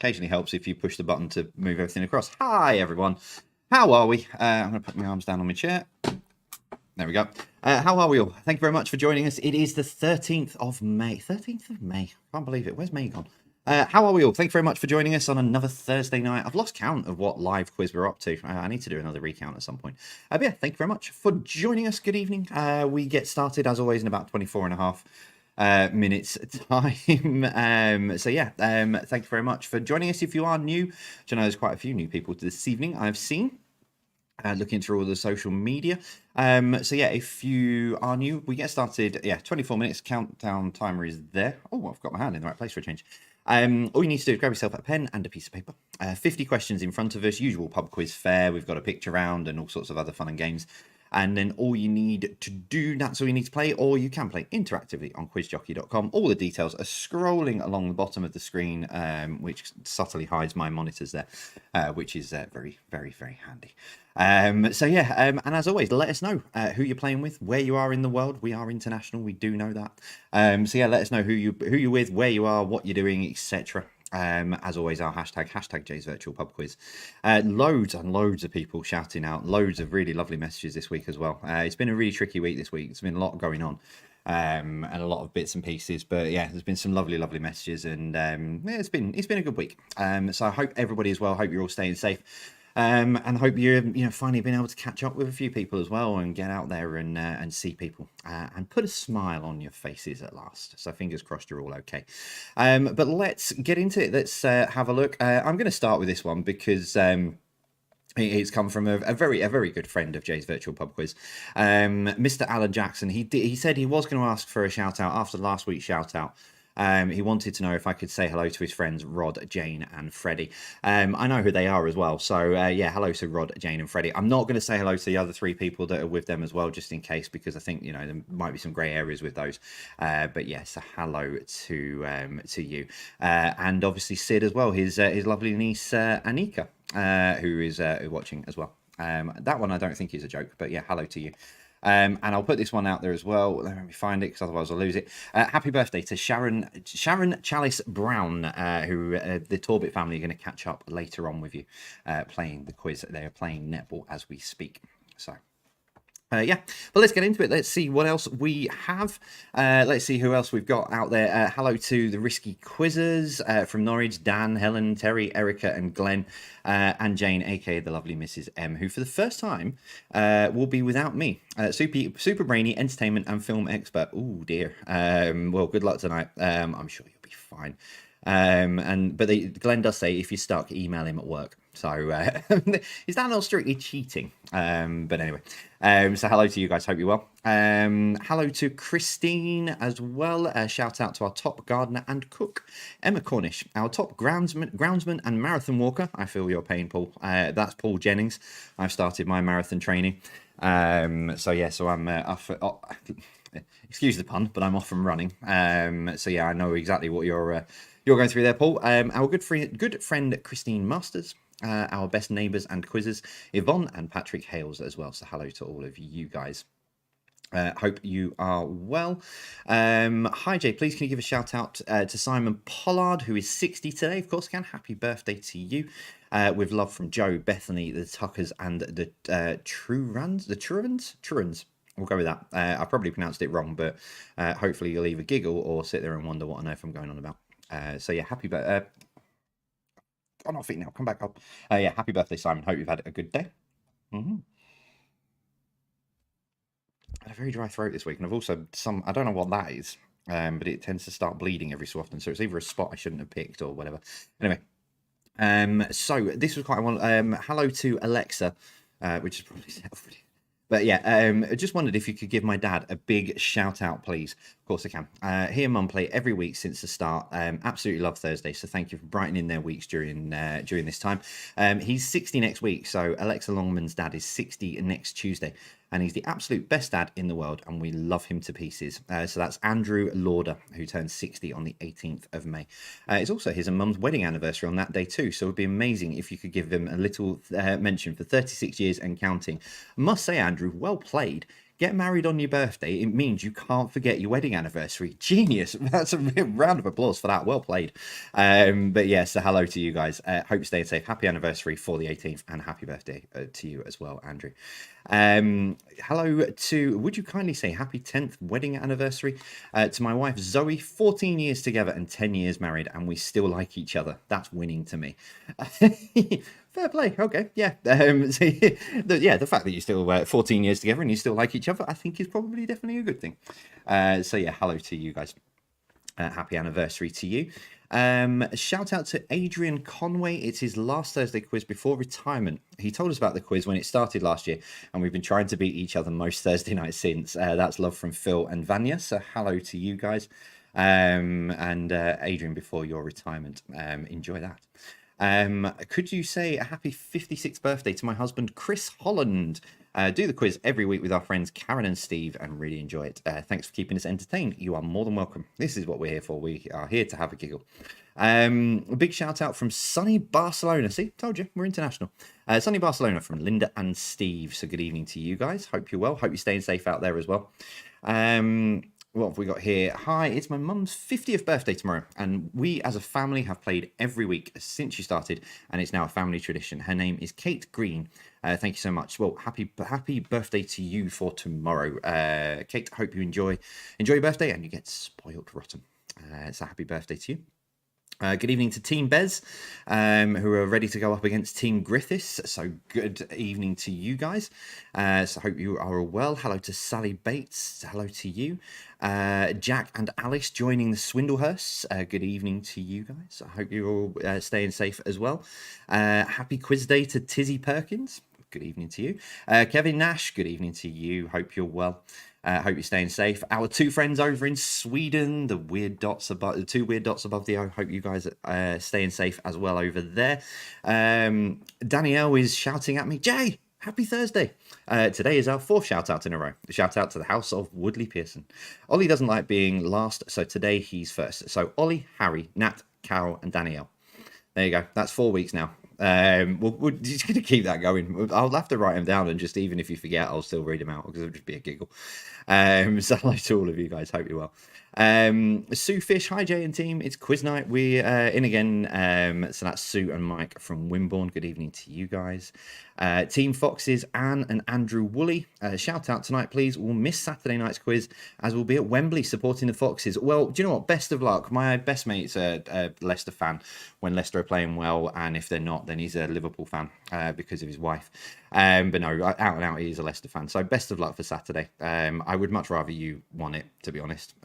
Occasionally helps if you push the button to move everything across. Hi, everyone. How are we? I'm going to put my arms down on my chair. There we go. How are we all? Thank you very much for joining us. It is the 13th of May. 13th of May. Can't believe it. Where's May gone? How are we all? Thank you very much for joining us on another Thursday night. I've lost count of what live quiz we're up to. I need to do another recount at some point. But yeah, thank you very much for joining us. Good evening. We get started, as always, in about 24 and a half minutes time. So yeah, thank you very much for joining us. If you are new, which I know there's quite a few new people this evening I've seen. Looking through all the social media. So yeah, if you are new, we get started. Yeah, 24 minutes countdown timer is there. Oh, I've got my hand in the right place for a change. All you need to do is grab yourself a pen and a piece of paper. 50 questions in front of us, usual pub quiz fare. We've got a picture round and all sorts of other fun and games. And then all you need to do, that's all you need to play, or you can play interactively on quizjockey.com. All the details are scrolling along the bottom of the screen, which subtly hides my monitors there, which is very, very, very handy. So yeah, and as always, let us know who you're playing with, where you are in the world. We are international, we do know that. So yeah, let us know who you're with, where you are, what you're doing, etc. As always, our hashtag Jay's Virtual Pub Quiz. Loads and loads of people shouting out, loads of really lovely messages this week as well. It's been a really tricky week this week. There's been a lot going on, and a lot of bits and pieces. But yeah, there's been some lovely messages, and yeah, it's been a good week. So I hope everybody is well. Hope you're all staying safe. And hope you're finally been able to catch up with a few people as well and get out there and see people and put a smile on your faces at last. So fingers crossed you're all okay. But let's get into it. Let's have a look. I'm going to start with this one because it's come from a very good friend of Jay's Virtual Pub Quiz, Mr. Alan Jackson. He said he was going to ask for a shout out after last week's shout out. He wanted to know if I could say hello to his friends Rod, Jane, and Freddie. I know who they are as well. So yeah, hello to Rod, Jane, and Freddie. I'm not going to say hello to the other three people that are with them as well, just in case, because I think there might be some grey areas with those. But yes, yeah, hello to you, and obviously Sid as well. His lovely niece Anika, who is watching as well. That one I don't think is a joke, but yeah, hello to you. And I'll put this one out there as well. Let me find it, because otherwise I'll lose it. Happy birthday to Sharon Chalice Brown, who the Torbit family are going to catch up later on with you, playing the quiz. They are playing netball as we speak. So. Yeah, but let's get into it. Let's see what else we have. Let's see who else we've got out there. Hello to the Risky Quizzers from Norwich, Dan, Helen, Terry, Erica, and Glenn, and Jane, aka the lovely Mrs. M, who for the first time will be without me. Super brainy entertainment and film expert. Oh dear. Well, good luck tonight. I'm sure you'll be fine. But Glenn does say if you're stuck, email him at work. So is that not strictly cheating? But anyway, so hello to you guys. Hope you're well. Hello to Christine as well. Shout out to our top gardener and cook, Emma Cornish, our top groundsman and marathon walker. I feel your pain, Paul. That's Paul Jennings. I've started my marathon training. So yeah, so I'm off. Excuse the pun, but I'm off from running. So yeah, I know exactly what you're going through there, Paul. Our good friend Christine Masters, our best neighbours and quizzes, Yvonne and Patrick Hales as well. So hello to all of you guys. Hope you are well. Hi Jay, please can you give a shout out to Simon Pollard, who is 60 today? Of course can. Happy birthday to you. With love from Joe, Bethany, the Tuckers, and the Trurans. We'll go with that. I probably pronounced it wrong, but hopefully you'll either giggle or sit there and wonder what on earth I'm going on about. So yeah, happy birthday. On off feet now. Come back up. Yeah, happy birthday, Simon. Hope you've had a good day. I had a very dry throat this week, and I've also I don't know what that is, but it tends to start bleeding every so often. So it's either a spot I shouldn't have picked or whatever. Anyway, so this was quite a one. Hello to Alexa, which is probably self. But yeah, I just wondered if you could give my dad a big shout out, please. Of course I can. Hear Mum play every week since the start. Absolutely love Thursday, so thank you for brightening their weeks during this time. He's 60 next week, so Alexa Longman's dad is 60 next Tuesday. And he's the absolute best dad in the world, and we love him to pieces. So that's Andrew Lauder, who turns 60 on the 18th of May. It's also his and Mum's wedding anniversary on that day too, so it would be amazing if you could give him a little mention for 36 years and counting. I must say, Andrew, well played. Get married on your birthday. It means you can't forget your wedding anniversary. Genius. That's a real round of applause for that. Well played. But yeah, so hello to you guys. Hope you're staying safe. Happy anniversary for the 18th and happy birthday to you as well, Andrew. Hello to, would you kindly say happy 10th wedding anniversary to my wife Zoe, 14 years together and 10 years married, and we still like each other. That's winning to me. Fair play. Okay. Yeah. The fact that you still 14 years together and you still like each other, I think is probably definitely a good thing. So yeah, hello to you guys. Happy anniversary to you. Shout out to Adrian Conway. It's his last Thursday quiz before retirement. He told us about the quiz when it started last year, and we've been trying to beat each other most Thursday nights since. That's love from Phil and Vanya. So hello to you guys. And Adrian, before your retirement, enjoy that. Could you say a happy 56th birthday to my husband, Chris Holland? Do the quiz every week with our friends Karen and Steve and really enjoy it. Thanks for keeping us entertained. You are more than welcome. This is what we're here for. We are here to have a giggle. A big shout out from sunny Barcelona. See, told you, we're international. Sunny Barcelona from Linda and Steve. So good evening to you guys. Hope you're well. Hope you're staying safe out there as well. What have we got here? Hi, it's my mum's 50th birthday tomorrow, and we as a family have played every week since she started, and it's now a family tradition. Her name is Kate Green. Thank you so much. Well, happy birthday to you for tomorrow, Kate. Hope you enjoy your birthday and you get spoiled rotten. So happy birthday to you. Good evening to Team Bez, who are ready to go up against Team Griffiths. So good evening to you guys. So hope you are well. Hello to Sally Bates. Hello to you. Jack and Alice joining the Swindlehursts. Good evening to you guys. I hope you're all staying safe as well. Happy quiz day to Tizzy Perkins. Good evening to you. Kevin Nash, good evening to you. Hope you're well. Hope you're staying safe. Our two friends over in Sweden, the weird dots above, the two weird dots above the O. Hope you guys are staying safe as well over there. Danielle is shouting at me, Jay, happy Thursday. Today is our fourth shout out in a row. Shout out to the house of Woodley Pearson. Ollie doesn't like being last, so today he's first. So Ollie, Harry, Nat, Carol, and Danielle. There you go. That's 4 weeks now. We're just going to keep that going. I'll have to write them down, and just even if you forget, I'll still read them out because it'll just be a giggle. So hello to all of you guys. Hope you're well. Sue Fish, hi Jay and team. It's quiz night. We're in again. So that's Sue and Mike from Wimborne. Good evening to you guys. Team Foxes, Anne and Andrew Woolley. Shout out tonight, please. We'll miss Saturday night's quiz as we'll be at Wembley supporting the Foxes. Well, do you know what? Best of luck. My best mate's a Leicester fan when Leicester are playing well, and if they're not, then he's a Liverpool fan because of his wife. But no, out and out, he's a Leicester fan. So best of luck for Saturday. I would much rather you won it, to be honest.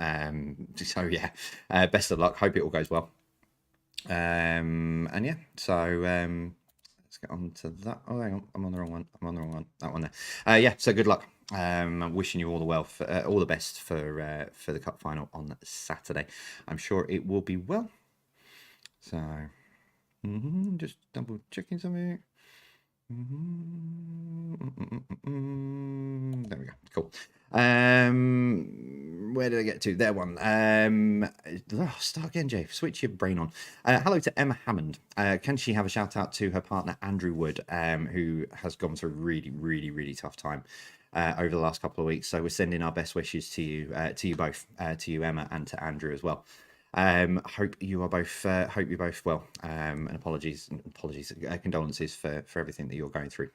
So yeah, best of luck. Hope it all goes well. And yeah, so let's get on to that. Oh, hang on, I'm on the wrong one. That one there. Yeah, so good luck. I'm wishing you all all the best for the cup final on Saturday. I'm sure it will be well. So just double checking something. There we go. Cool. Where did I get to? There one. Start again, Jay. Switch your brain on. Hello to Emma Hammond. Can she have a shout out to her partner Andrew Wood, who has gone through a really tough time over the last couple of weeks. So we're sending our best wishes to you both, to you Emma and to Andrew as well. Hope you are both. Hope you're both well. And condolences for everything that you're going through.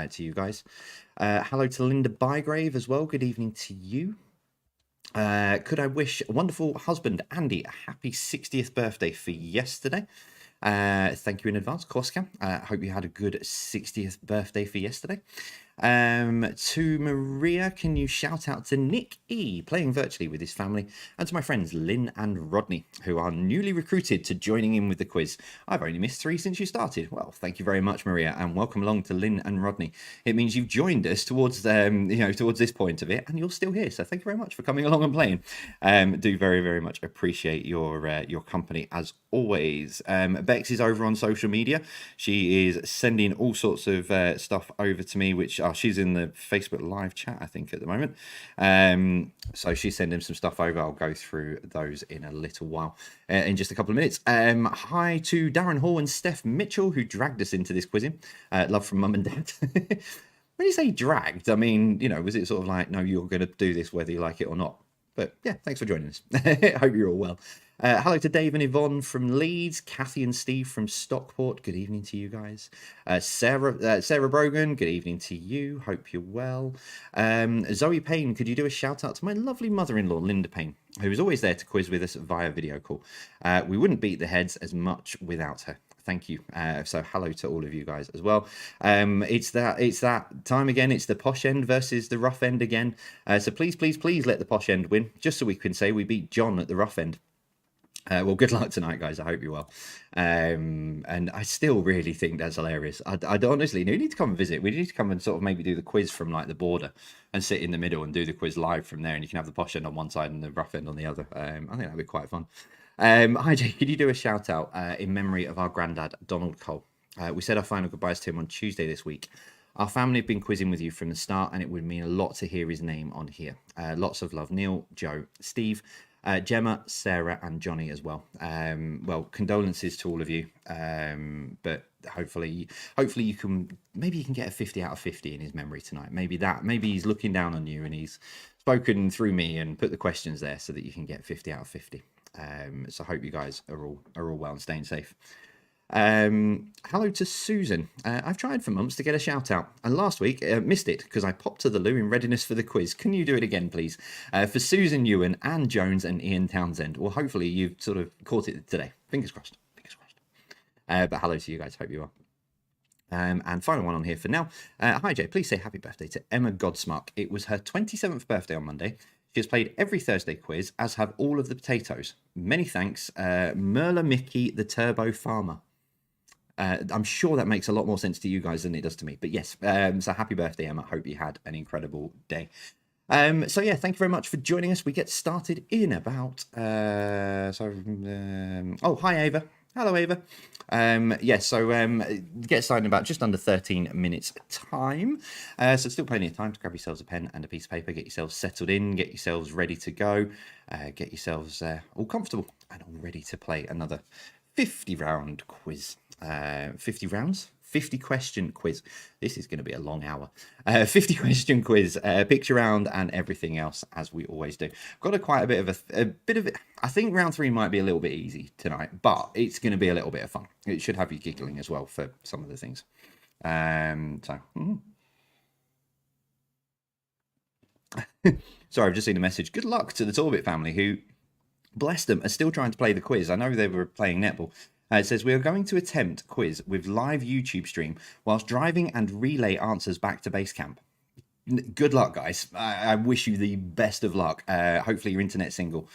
To you guys. Hello to Linda Bygrave as well. Good evening to you. Could I wish a wonderful husband Andy a happy 60th birthday for yesterday? Thank you in advance, of course, Cam. Hope you had a good 60th birthday for yesterday. To Maria, can you shout out to Nick E, playing virtually with his family, and to my friends Lynn and Rodney, who are newly recruited to joining in with the quiz. I've only missed 3 since you started. Well, thank you very much, Maria, and welcome along to Lynn and Rodney. It means you've joined us towards towards this point of it, and you're still here. So thank you very much for coming along and playing. Do very much appreciate your company as always. Bex is over on social media. She is sending all sorts of stuff over to me, which she's in the Facebook live chat, I think, at the moment. So she's sending some stuff over. I'll go through those in a little while, in just a couple of minutes. Hi to Darren Hall and Steph Mitchell, who dragged us into this quizzing. Love from mum and dad. when you say dragged, I mean, you know, was it sort of like, no, you're going to do this whether you like it or not? But yeah, thanks for joining us. I hope you're all well. Hello to Dave and Yvonne from Leeds, Kathy and Steve from Stockport. Good evening to you guys. Sarah Brogan, good evening to you. Hope you're well. Zoe Payne, could you do a shout out to my lovely mother-in-law, Linda Payne, who is always there to quiz with us via video call. We wouldn't beat the heads as much without her. Thank you. So hello to all of you guys as well. It's that time again. It's the posh end versus the rough end again. So please let the posh end win, just so we can say we beat John at the rough end. Well, good luck tonight, guys. I hope you're well. And I still really think that's hilarious. I honestly, you need to come and visit. We need to come and sort of maybe do the quiz from like the border and sit in the middle and do the quiz live from there. And you can have the posh end on one side and the rough end on the other. I think that'd be quite fun. Hi, Jay. Could you do a shout out in memory of our granddad, Donald Cole? We said our final goodbyes to him on Tuesday this week. Our family have been quizzing with you from the start, and it would mean a lot to hear his name on here. Lots of love, Neil, Joe, Steve, Gemma, Sarah, and Johnny as well. Well, condolences to all of you. But hopefully you can get a 50 out of 50 in his memory tonight. Maybe he's looking down on you and he's spoken through me and put the questions there so that you can get 50 out of 50. So I hope you guys are all well and staying safe. Hello to Susan. I've tried for months to get a shout out, and last week missed it because I popped to the loo in readiness for the quiz. Can you do it again, please? For Susan Ewan, Anne Jones, and Ian Townsend. Well, hopefully you've sort of caught it today. Fingers crossed. But hello to you guys. Hope you are. And final one on here for now. Hi Jay, please say happy birthday to Emma Godsmark. It was her 27th birthday on Monday. She has played every Thursday quiz, as have all of the potatoes. Many thanks, Merla Mickey, the Turbo Farmer. I'm sure that makes a lot more sense to you guys than it does to me. But yes, so happy birthday, Emma. Hope you had an incredible day. So yeah, thank you very much for joining us. We get started in about... oh, hi, Ava. Hello, Ava. Get started in about just under 13 minutes time. So still plenty of time to grab yourselves a pen and a piece of paper, get yourselves settled in, get yourselves ready to go, get yourselves all comfortable and all ready to play another 50 round quiz. 50 rounds? 50 question quiz. This is going to be a long hour. 50 question quiz, picture round and everything else, as we always do. Got quite a bit of it. I think round 3 might be a little bit easy tonight, but it's going to be a little bit of fun. It should have you giggling as well for some of the things. Sorry, I've just seen a message. Good luck to the Torbit family who, bless them, are still trying to play the quiz. I know they were playing netball. It says, we are going to attempt quiz with live YouTube stream whilst driving and relay answers back to base camp. Good luck, guys. I wish you the best of luck. Hopefully your internet signal.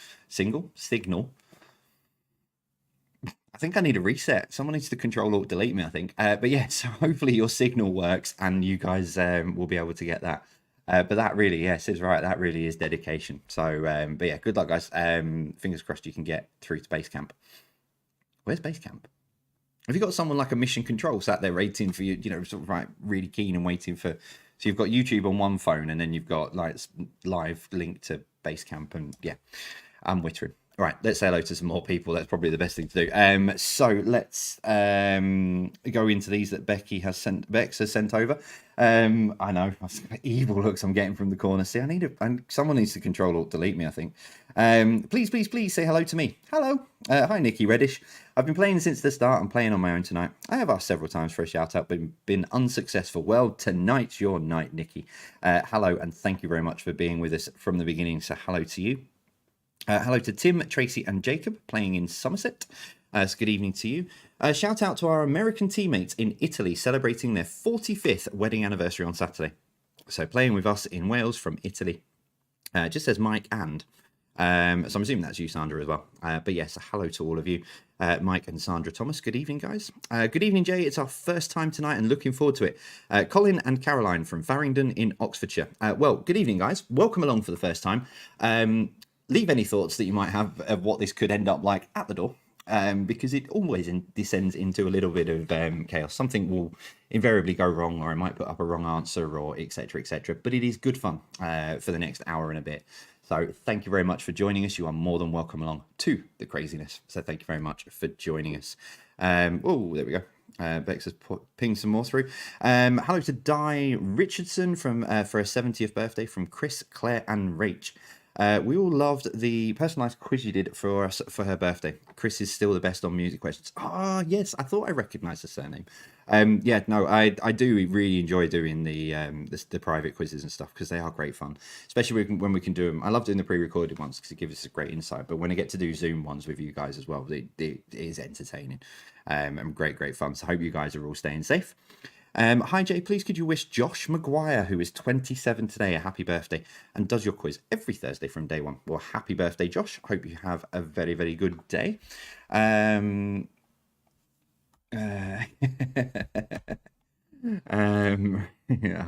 I think I need a reset. Someone needs to Control-Alt-Delete me, I think. But yeah, so hopefully your signal works and you guys will be able to get that. But that really, yes, is right. That really is dedication. So, but yeah, good luck, guys. Fingers crossed you can get through to base camp. Where's base camp? Have you got someone like a mission control sat there waiting for you, sort of right, really keen and waiting for... So you've got YouTube on one phone and then you've got like live link to base camp and yeah, I'm wittering. All right, let's say hello to some more people. That's probably the best thing to do. So let's go into these that Bex has sent over. I know, evil looks I'm getting from the corner. See, someone needs to Control-Alt-Delete me, I think. Please say hello to me. Hello. Hi, Nikki Reddish. I've been playing since the start. I'm playing on my own tonight. I have asked several times for a shout out, but been unsuccessful. Well, tonight's your night, Nikki. Hello, and thank you very much for being with us from the beginning. So hello to you. Hello to Tim, Tracy, and Jacob playing in Somerset. So good evening to you. Shout out to our American teammates in Italy celebrating their 45th wedding anniversary on Saturday. So playing with us in Wales from Italy. Just says Mike and. So I'm assuming that's you, Sandra, as well. But yes, hello to all of you. Mike and Sandra Thomas, good evening, guys. Good evening, Jay. It's our first time tonight and looking forward to it. Colin and Caroline from Farringdon in Oxfordshire. Well, good evening, guys. Welcome along for the first time. Leave any thoughts that you might have of what this could end up like at the door, because it always descends into a little bit of chaos. Something will invariably go wrong, or I might put up a wrong answer, or etc., etc. But it is good fun for the next hour and a bit. So thank you very much for joining us. You are more than welcome along to the craziness. So thank you very much for joining us. Oh, there we go. Bex has pinged some more through. Hello to Di Richardson from for her 70th birthday from Chris, Claire, and Rach. We all loved the personalised quiz you did for us for her birthday. Chris is still the best on music questions. Ah, yes, I thought I recognised the surname. Yeah, no, I do really enjoy doing the private quizzes and stuff because they are great fun, especially when we can do them. I love doing the pre-recorded ones because it gives us a great insight. But when I get to do Zoom ones with you guys as well, it is entertaining and great fun. So I hope you guys are all staying safe. Hi Jay, please could you wish Josh Maguire, who is 27 today, a happy birthday and does your quiz every Thursday from day one. Well, happy birthday, Josh. Hope you have a very good day. I'll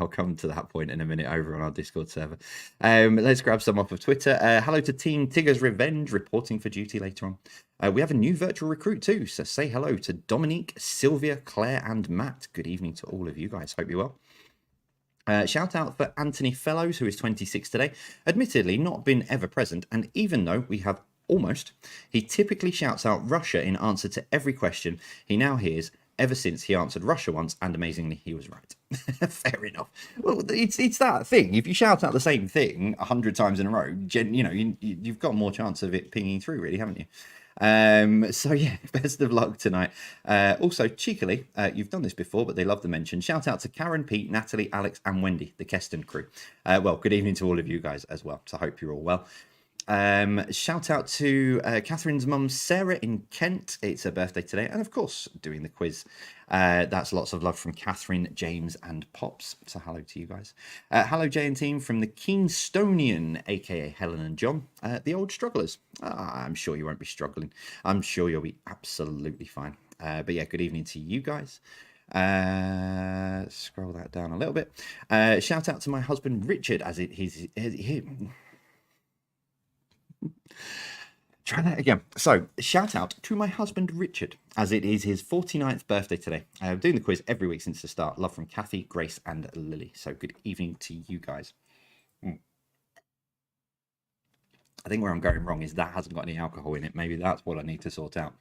come to that point in a minute over on our Discord server. Let's grab some off of Twitter. Hello to Team Tigger's Revenge reporting for duty later on. We have a new virtual recruit too, so say hello to Dominique, Sylvia, Claire, and Matt. Good evening to all of you guys. Hope you're well. Shout out for Anthony Fellows, who is 26 today. Admittedly, not been ever present, and even though we have almost, he typically shouts out Russia in answer to every question he now hears. Ever since he answered Russia once, and amazingly, he was right. Fair enough. Well, it's that thing. If you shout out the same thing 100 times in a row, you've got more chance of it pinging through, really, haven't you? So yeah, best of luck tonight. Also, cheekily, you've done this before, but they love the mention. Shout out to Karen, Pete, Natalie, Alex, and Wendy, the Keston crew. Well, good evening to all of you guys as well. So I hope you're all well. Shout out to Catherine's mum Sarah in Kent. It's her birthday today, and of course doing the quiz. That's lots of love from Catherine, James, and Pops. So hello to you guys. Hello Jay and team from the Keenstonian, aka Helen and John, the old strugglers. I'm sure you won't be struggling. I'm sure you'll be absolutely fine. But yeah, good evening to you guys. Scroll that down a little bit. Shout out to my husband Richard, as he's try that again. So, shout out to my husband Richard, as it is his 49th birthday today. I'm doing the quiz every week since the start. Love from Kathy, Grace, and Lily. So, good evening to you guys. I think where I'm going wrong is that hasn't got any alcohol in it. Maybe that's what I need to sort out.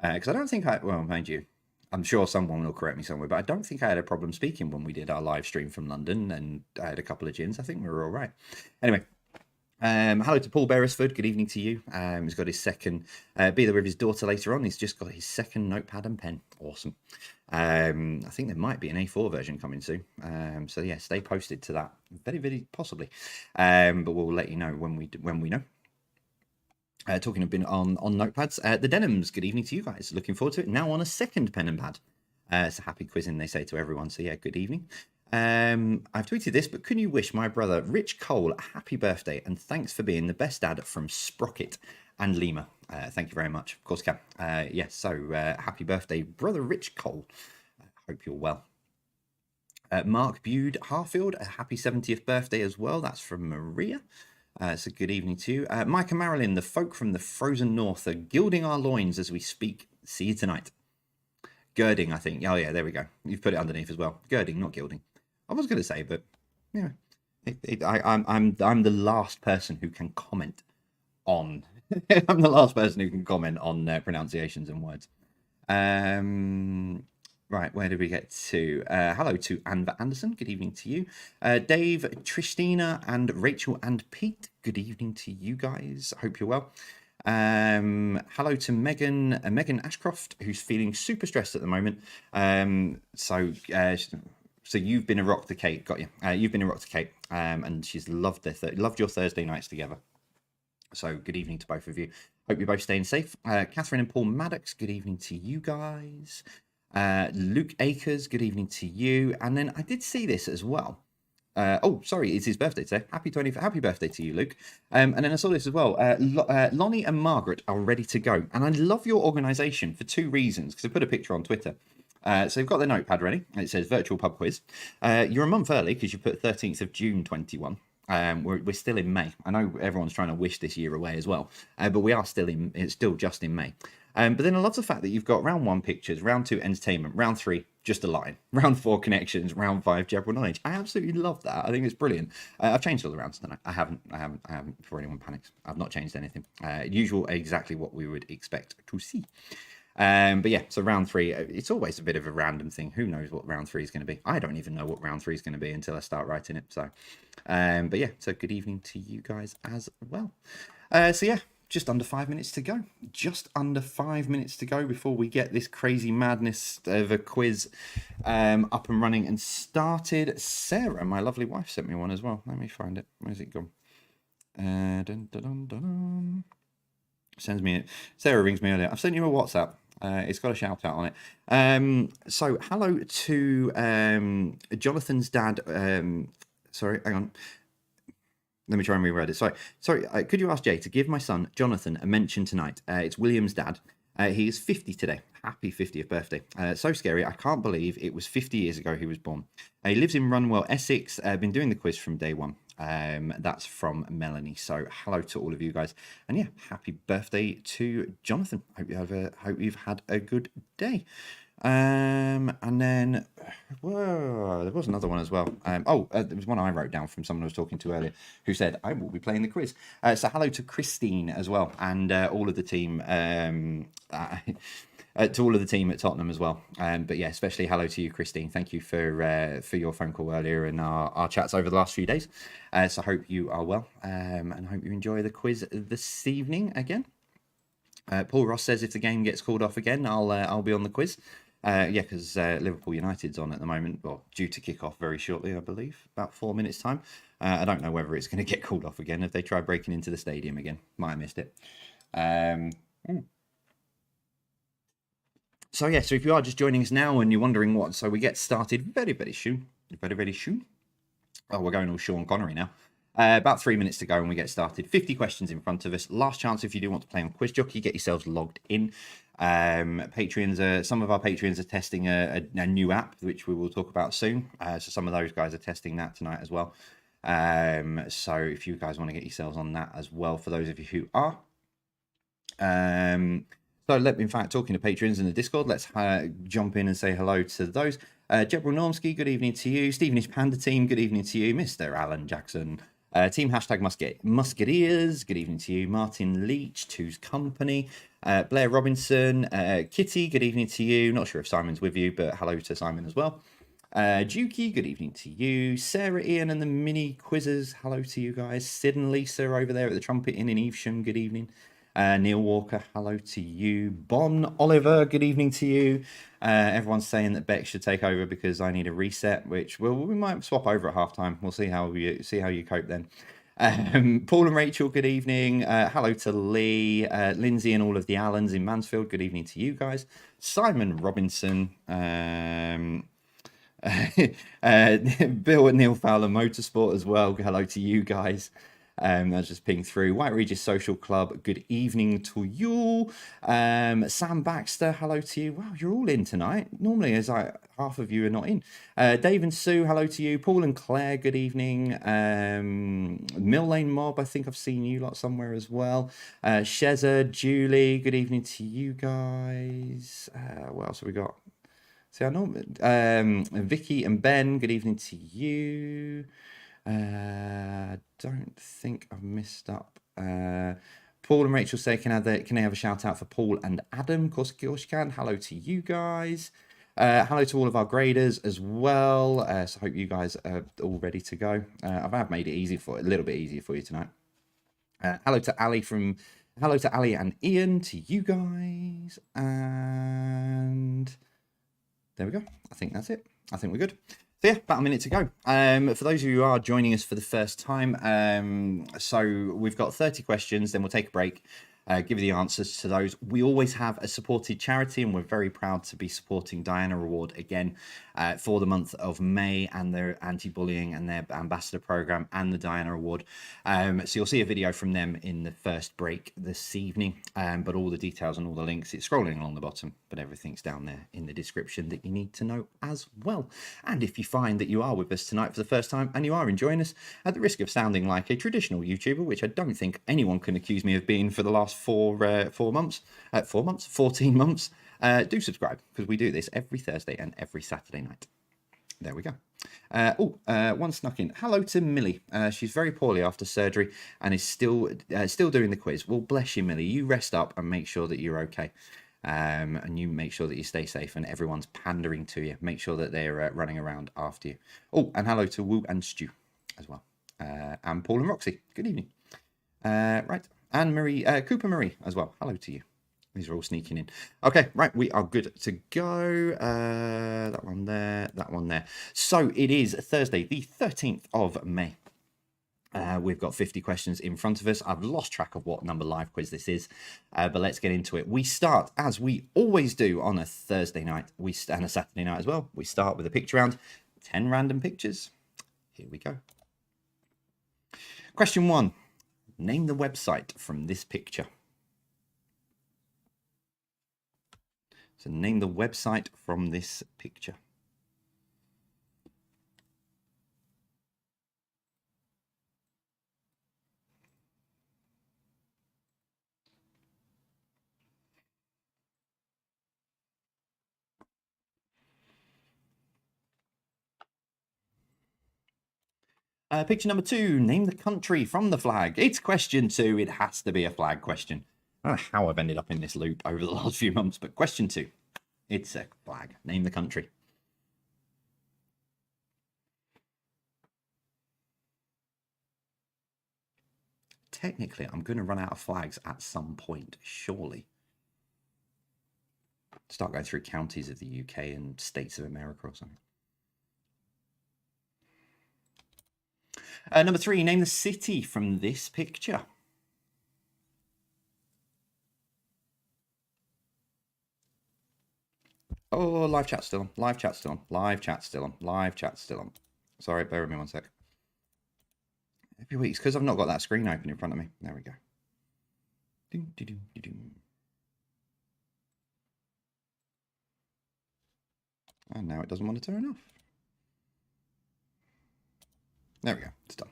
Because I don't think well, mind you, I'm sure someone will correct me somewhere, but I don't think I had a problem speaking when we did our live stream from London and I had a couple of gins. I think we were all right. Anyway. Hello to Paul Beresford. Good evening to you. He's got his second, be there with his daughter later on. He's just got his second notepad and pen. Awesome. I think there might be an A4 version coming soon. So yeah, stay posted to that. Very possibly. But we'll let you know when we know. Talking a bit on notepads. The Denims. Good evening to you guys. Looking forward to it. Now on a second pen and pad. It's a happy quizzing, they say to everyone. So yeah, good evening. I've tweeted this, but can you wish my brother Rich Cole a happy birthday and thanks for being the best dad from Sprocket and Lima. Thank you very much. Of course, Cam. Yes, so happy birthday, brother Rich Cole. Hope you're well. Mark Bude Harfield, a happy 70th birthday as well. That's from Maria. So good evening to you. Mike and Marilyn, the folk from the frozen north, are gilding our loins as we speak. See you tonight. Girding, I think. Oh yeah, there we go. You've put it underneath as well. Girding, not gilding. I was going to say, but yeah, I'm the last person who can comment on. I'm the last person who can comment on pronunciations and words. Right, where did we get to? Hello to Anva Anderson. Good evening to you, Dave, Tristina, and Rachel and Pete. Good evening to you guys. Hope you're well. Hello to Megan Ashcroft, who's feeling super stressed at the moment. So you've been a rock to Kate, got you. You've been a rock to Kate, and she's loved your Thursday nights together. So good evening to both of you. Hope you're both staying safe. Catherine and Paul Maddox, good evening to you guys. Luke Akers, good evening to you. And then I did see this as well. Oh, sorry, it's his birthday today. Happy birthday to you, Luke. And then I saw this as well. Lonnie and Margaret are ready to go. And I love your organisation for two reasons, because I put a picture on Twitter. So you've got the notepad ready, and it says virtual pub quiz. You're a month early because you put 13th of June 21. We're still in May. I know everyone's trying to wish this year away as well, but we are it's still just in May. But then I love the fact that you've got round 1 pictures, round 2 entertainment, round 3 just a line, round 4 connections, round 5 general knowledge. I absolutely love that. I think it's brilliant. I've changed all the rounds tonight. I haven't. Before anyone panics, I've not changed anything. Usual, exactly what we would expect to see. But yeah, so round 3, it's always a bit of a random thing. Who knows what round 3 is going to be? I don't even know what round 3 is going to be until I start writing it. So, but yeah, so good evening to you guys as well. So yeah, just under 5 minutes to go. Just under 5 minutes to go before we get this crazy madness of a quiz up and running and started. Sarah, my lovely wife, sent me one as well. Let me find it. Where's it gone? Dun, dun, dun, dun. Sends me it. Sarah rings me earlier. I've sent you a WhatsApp. It's got a shout out on it. So hello to Jonathan's dad. Sorry, hang on. Let me try and reword it. Sorry. Could you ask Jay to give my son Jonathan a mention tonight? It's William's dad. He is 50 today. Happy 50th birthday. So scary. I can't believe it was 50 years ago he was born. He lives in Runwell, Essex. Been doing the quiz from day one. That's from Melanie. So hello to all of you guys. And yeah, happy birthday to Jonathan. Hope you've had a good day. And then, whoa, there was another one as well. There was one I wrote down from someone I was talking to earlier who said, I will be playing the quiz. So hello to Christine as well, and all of the team, to all of the team at Tottenham as well. But yeah, especially hello to you, Christine. Thank you for your phone call earlier and our chats over the last few days. So I hope you are well, and I hope you enjoy the quiz this evening again. Paul Ross says if the game gets called off again, I'll be on the quiz. Yeah, because Liverpool United's on at the moment, well, due to kick off very shortly, I believe, about 4 minutes' time. I don't know whether it's going to get called off again if they try breaking into the stadium again. Might have missed it. So yeah, so if you are just joining us now and you're wondering what, so we get started very, very soon. Very soon. Oh, we're going all Sean Connery now. About 3 minutes to go and we get started. 50 questions in front of us. Last chance if you do want to play on Quiz Jockey, get yourselves logged in. Patreons some of our Patreons are testing a new app, which we will talk about soon. So some of those guys are testing that tonight as well. So if you guys want to get yourselves on that as well, for those of you who are. So in fact, talking to patrons in the Discord, let's jump in and say hello to those. Jebral Normski, good evening to you. Stephenish Panda Team, good evening to you. Mr. Alan Jackson. Team hashtag Musketeers, good evening to you. Martin Leach, Two's Company. Blair Robinson. Kitty, good evening to you. Not sure if Simon's with you, but hello to Simon as well. Dukey, good evening to you. Sarah, Ian, and the mini quizzes, hello to you guys. Sid and Lisa over there at the Trumpet Inn in Evesham, good evening. Neil Walker, hello to you. Bon Oliver, good evening to you. Everyone's saying that Beck should take over because I need a reset, which we might swap over at halftime. We'll see how you cope then. Paul and Rachel, good evening. Hello to Lee, Lindsay, and all of the Allens in Mansfield. Good evening to you guys. Simon Robinson, Bill and Neil Fowler Motorsport as well. Hello to you guys. That's just pinged through. White Regis Social Club, good evening to you. Sam Baxter, hello to you. Wow, you're all in tonight. Normally, half of you are not in. Dave and Sue, hello to you. Paul and Claire, good evening. Mill Lane Mob, I think I've seen you lot somewhere as well. Sheza, Julie, good evening to you guys. What else have we got? See, I know Vicky and Ben, good evening to you. Don't think I've missed up. Paul and Rachel say, can they have a shout out for Paul and Adam? Of course you can. Hello to you guys. Hello to all of our graders as well. So I hope you guys are all ready to go. I've made it a little bit easier for you tonight. Hello to Ali and Ian, to you guys. And there we go. I think that's it. I think we're good. So yeah, about a minute to go. For those of you who are joining us for the first time, so we've got 30 questions, then we'll take a break, give you the answers to those. We always have a supported charity, and we're very proud to be supporting Diana Award again for the month of May, and their anti-bullying and their ambassador program and the Diana Award. So you'll see a video from them in the first break this evening, but all the details and all the links, it's scrolling along the bottom, but everything's down there in the description that you need to know as well. And if you find that you are with us tonight for the first time and you are enjoying us, at the risk of sounding like a traditional YouTuber, which I don't think anyone can accuse me of being for the last 14 months, do subscribe, because we do this every Thursday and every Saturday night. There we go. One snuck in. Hello to Millie. She's very poorly after surgery and is still doing the quiz. Well, bless you, Millie. You rest up and make sure that you're okay. And you make sure that you stay safe and everyone's pandering to you. Make sure that they're running around after you. Oh, and hello to Woo and Stu as well. And Paul and Roxy. Good evening. Right. And Marie, Cooper Marie as well. Hello to you. These are all sneaking in. Okay, right. We are good to go. That one there. That one there. So it is Thursday, the 13th of May. We've got 50 questions in front of us. I've lost track of what number live quiz this is, but let's get into it. We start, as we always do on a Thursday night, and a Saturday night as well. We start with a picture round, 10 random pictures. Here we go. Question 1. Name the website from this picture. So name the website from this picture. Picture number 2, name the country from the flag. It's question 2. It has to be a flag question. I don't know how I've ended up in this loop over the last few months, but question 2, it's a flag. Name the country. Technically, I'm going to run out of flags at some point, surely. Start going through counties of the UK and states of America or something. Number 3, name the city from this picture. Oh, live chat still on. Live chat still on. Live chat still on. Live chat still on. Sorry, bear with me one sec. Every week, it's because I've not got that screen open in front of me. There we go. And now it doesn't want to turn off. There we go. It's done.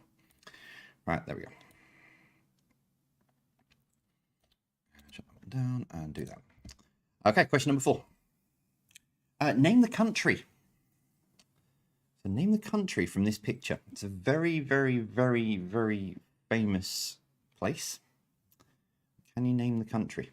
Right, there we go. Shut that one down and do that. Okay, question number 4. Name the country. So name the country from this picture. It's a very, very, very, very famous place. Can you name the country?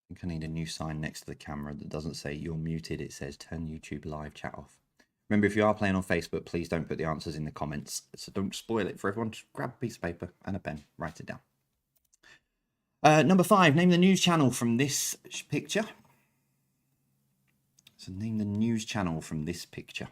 I think I need a new sign next to the camera that doesn't say you're muted. It says turn YouTube live chat off. Remember, if you are playing on Facebook, please don't put the answers in the comments. So don't spoil it for everyone. Just grab a piece of paper and a pen. Write it down. Number 5, name the news channel from this picture. So name the news channel from this picture.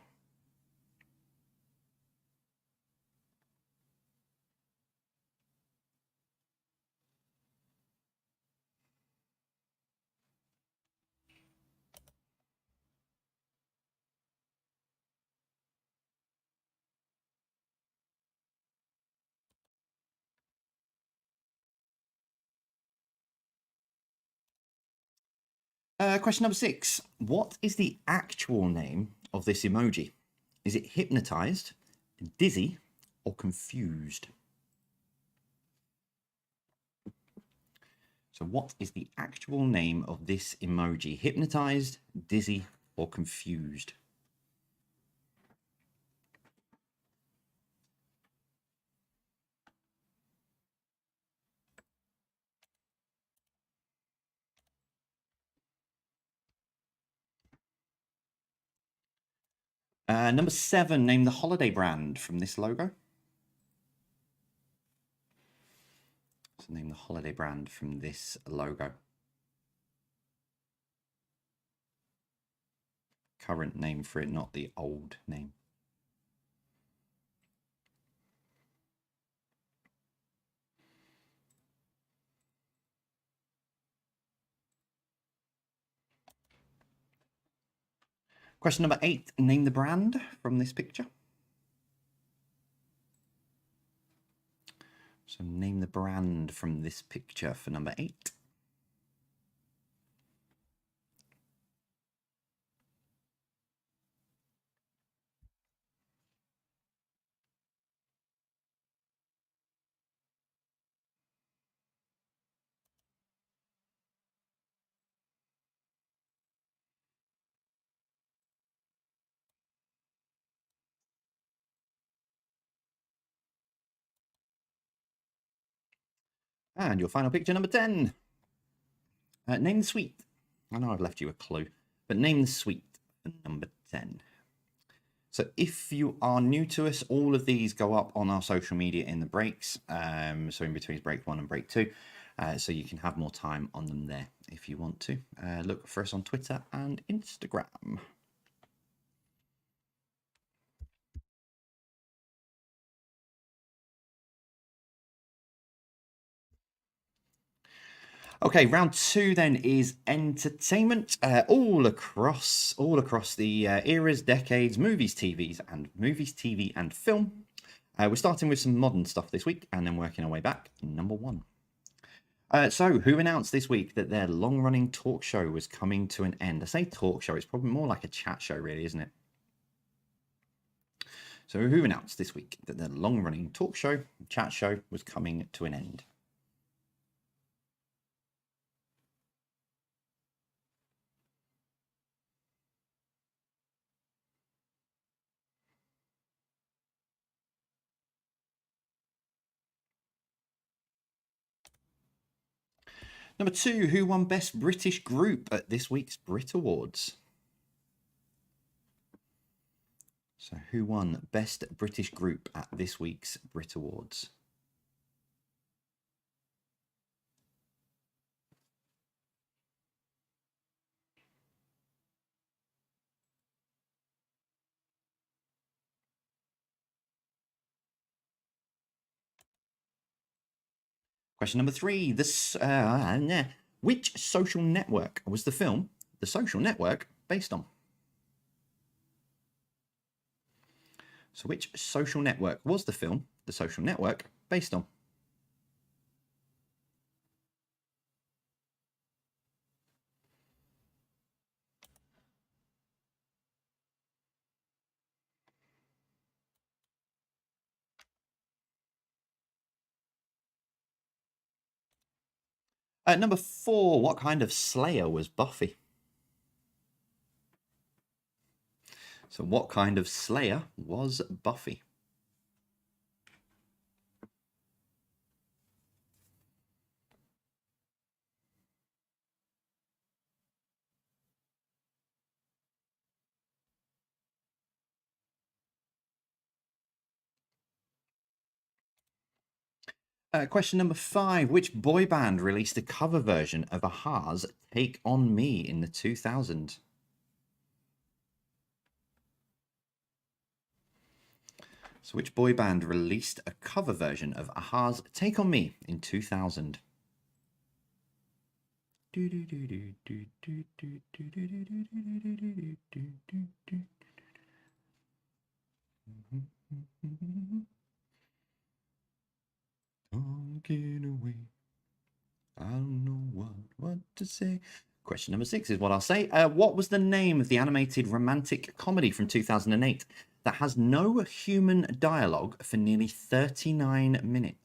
Question number 6. What is the actual name of this emoji? Is it hypnotized, dizzy, or confused? So what is the actual name of this emoji? Hypnotized, dizzy, or confused? Number 7, name the holiday brand from this logo. So name the holiday brand from this logo. Current name for it, not the old name. Question number 8, name the brand from this picture. So name the brand from this picture for number 8. And your final picture, number 10. Name the sweet. I know I've left you a clue, but name the sweet for number 10. So if you are new to us, all of these go up on our social media in the breaks. So in between break 1 and break 2. So you can have more time on them there if you want to. Look for us on Twitter and Instagram. Okay, round 2 then is entertainment, all across the eras, decades, movies, TV, and film. We're starting with some modern stuff this week, and then working our way back. Number 1. So, who announced this week that their long-running talk show was coming to an end? I say talk show; it's probably more like a chat show, really, isn't it? So, who announced this week that their long-running talk show, chat show, was coming to an end? Number 2, who won Best British Group at this week's Brit Awards? So who won Best British Group at this week's Brit Awards? Question number 3, which social network was the film The Social Network based on? So which social network was the film The Social Network based on? Number 4, what kind of slayer was Buffy? So what kind of slayer was Buffy? Question number 5, which boy band released a cover version of Aha's Take On Me in the 2000s? So which boy band released a cover version of Aha's Take On Me in 2000? Talking away. I don't know what to say. Question number 6 is what I'll say. What was the name of the animated romantic comedy from 2008 that has no human dialogue for nearly 39 minutes?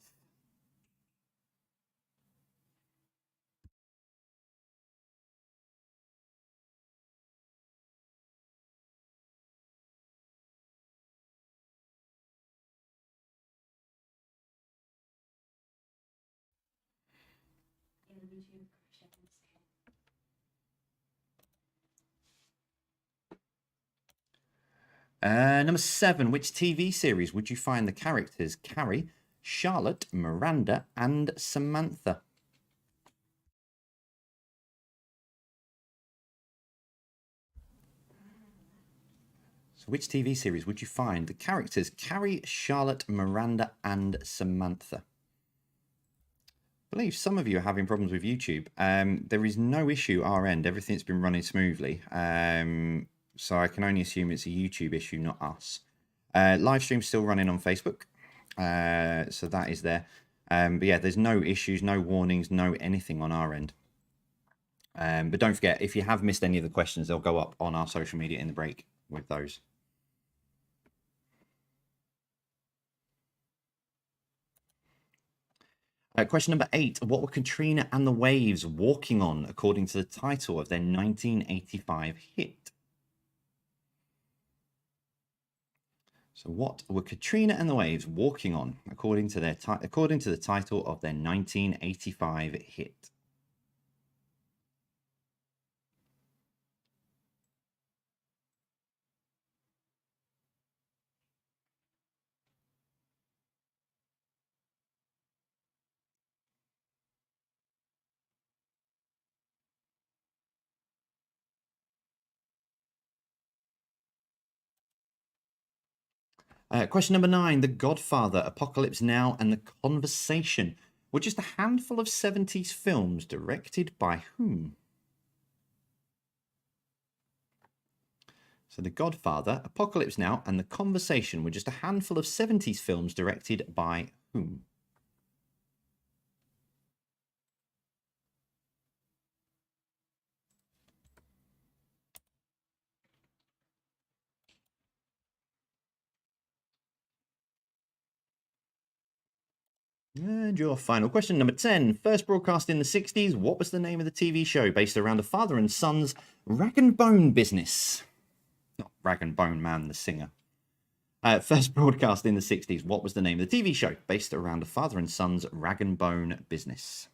Number 7, which TV series would you find the characters Carrie, Charlotte, Miranda, and Samantha? So which TV series would you find the characters Carrie, Charlotte, Miranda, and Samantha? I believe some of you are having problems with YouTube. There is no issue our end. Everything's been running smoothly. So I can only assume it's a YouTube issue, not us. Live stream's still running on Facebook. So that is there. But yeah, there's no issues, no warnings, no anything on our end. But don't forget, if you have missed any of the questions, they'll go up on our social media in the break with those. Question number 8. What were Katrina and the Waves walking on, according to the title of their 1985 hit? So what were Katrina and the Waves walking on, according to the title of their 1985 hit? Question number 9. The Godfather, Apocalypse Now, and The Conversation were just a handful of 70s films directed by whom? So The Godfather, Apocalypse Now, and The Conversation were just a handful of 70s films directed by whom? And your final question, number 10. First broadcast in the 60s, what was the name of the TV show based around a father and son's rag and bone business? Not Rag and Bone Man, the singer. First broadcast in the 60s, what was the name of the TV show based around a father and son's rag and bone business?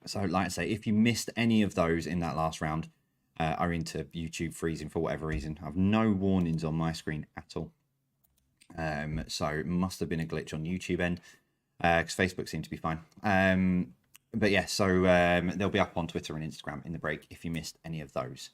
So, like I say, if you missed any of those in that last round, are into YouTube freezing for whatever reason. I have no warnings on my screen at all. So it must have been a glitch on YouTube end, because Facebook seemed to be fine. But yeah, so they'll be up on Twitter and Instagram in the break if you missed any of those.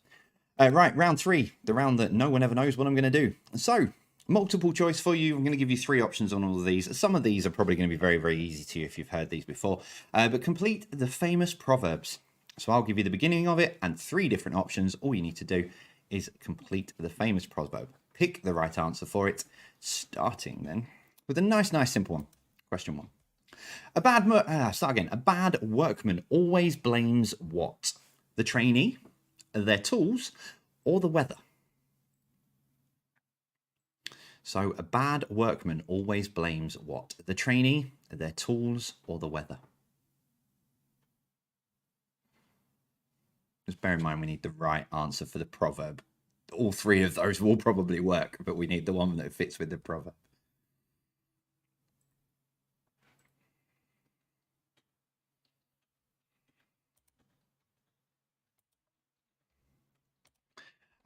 Right, round 3, the round that no one ever knows what I'm going to do. So, multiple choice for you. I'm going to give you 3 options on all of these. Some of these are probably going to be very, very easy to you if you've heard these before. But complete the famous proverbs. So I'll give you the beginning of it and 3 different options. All you need to do is complete the famous proverb. Pick the right answer for it. Starting then with a nice simple one. Question 1. A bad workman always blames what? The trainee, their tools, or the weather? So a bad workman always blames what? The trainee, their tools, or the weather? Just bear in mind we need the right answer for the proverb. All 3 of those will probably work, but we need the one that fits with the proverb.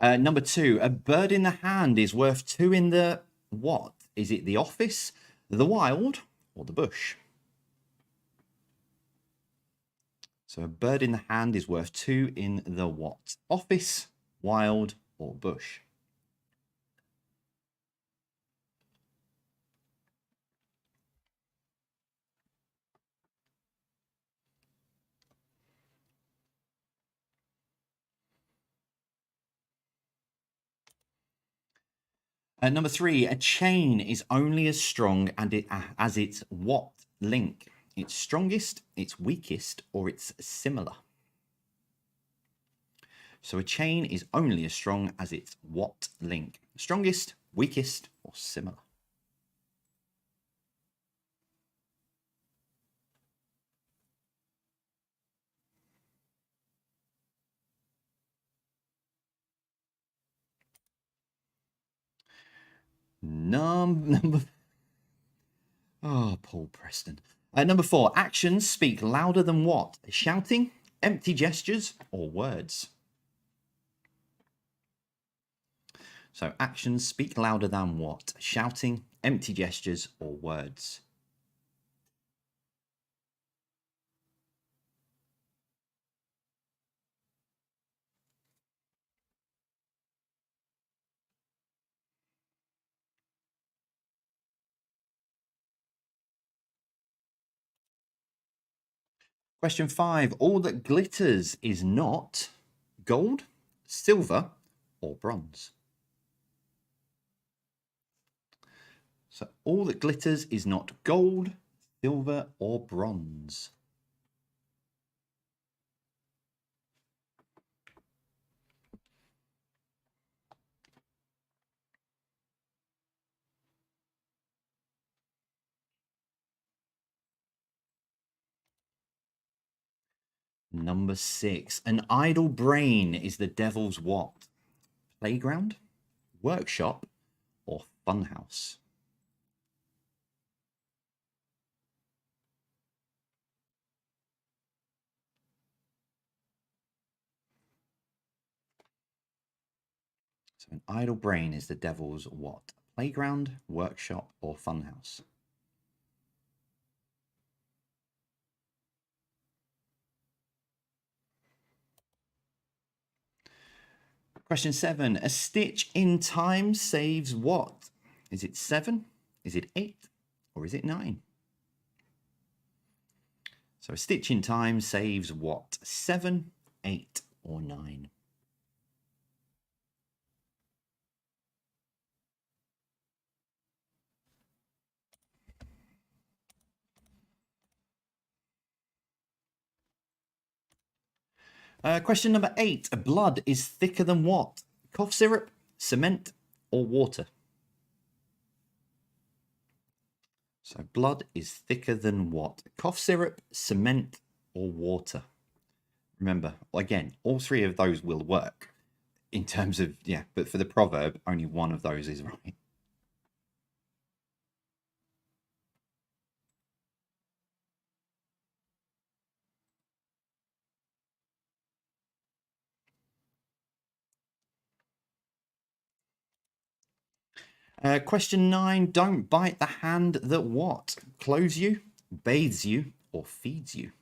Number 2, a bird in the hand is worth 2 in the what? Is it the office, the wild, or the bush? So a bird in the hand is worth 2 in the what? Office, wild, or bush? Number 3, a chain is only as strong as its what link? Its strongest, its weakest, or its similar? So a chain is only as strong as its what link? Strongest, weakest, or similar? Number. Oh, Paul Preston. Number 4. Actions speak louder than what? Shouting, empty gestures, or words? So actions speak louder than what? Shouting, empty gestures, or words? Question 5. All that glitters is not gold, silver, or bronze? So all that glitters is not gold, silver, or bronze. Number 6. An idle brain is the devil's what? Playground, workshop, or funhouse? So an idle brain is the devil's what? Playground, workshop, or funhouse? Question 7. A stitch in time saves what? Is it 7? Is it 8? Or is it 9? So a stitch in time saves what? 7, 8, or 9? Question number 8. Blood is thicker than what? Cough syrup, cement, or water? So blood is thicker than what? Cough syrup, cement, or water? Remember, again, all three of those will work in terms of, yeah, but for the proverb, only one of those is right. Question 9. Don't bite the hand that what? Clothes you, bathes you, or feeds you?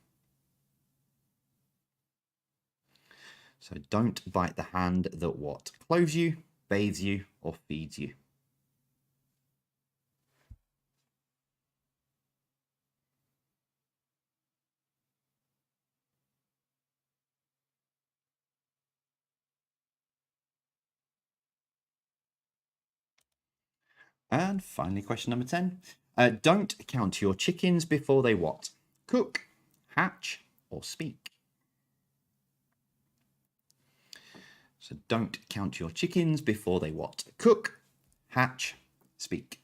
So don't bite the hand that what? Clothes you, bathes you, or feeds you? And finally, question number 10. Don't count your chickens before they what? Cook, hatch, or speak? So don't count your chickens before they what? Cook, hatch, speak.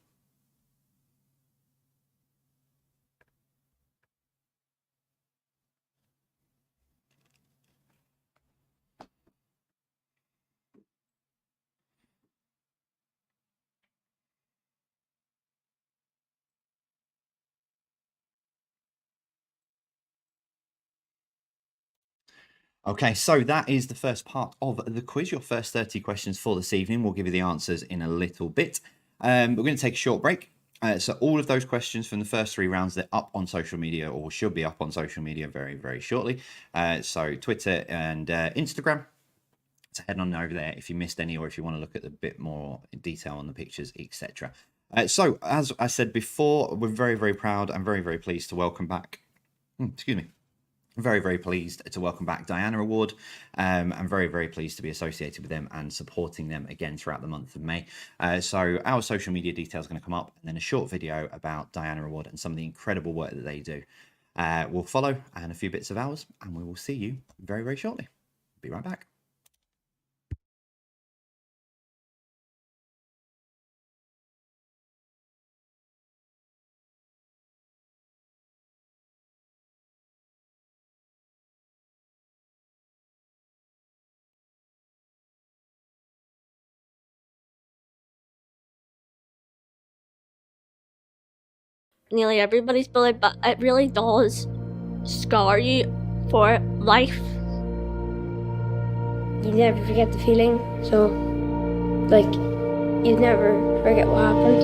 Okay, so that is the first part of the quiz. Your first 30 questions for this evening. We'll give you the answers in a little bit. We're going to take a short break. So all of those questions from the first 3 rounds, they're up on social media or should be up on social media very, very shortly. So Twitter and Instagram. So head on over there if you missed any or if you want to look at a bit more detail on the pictures, etc. So as I said before, we're very, very proud and very, very pleased to welcome back. Excuse me. Very, very pleased to welcome back Diana Award. I'm very, very pleased to be associated with them and supporting them again throughout the month of May. So our social media details are going to come up, and then a short video about Diana Award and some of the incredible work that they do will follow, and a few bits of ours, and we will see you very, very shortly. Be right back. Nearly everybody's bully, but it really does scar you for life. You never forget the feeling, so, like, you'd never forget what happened.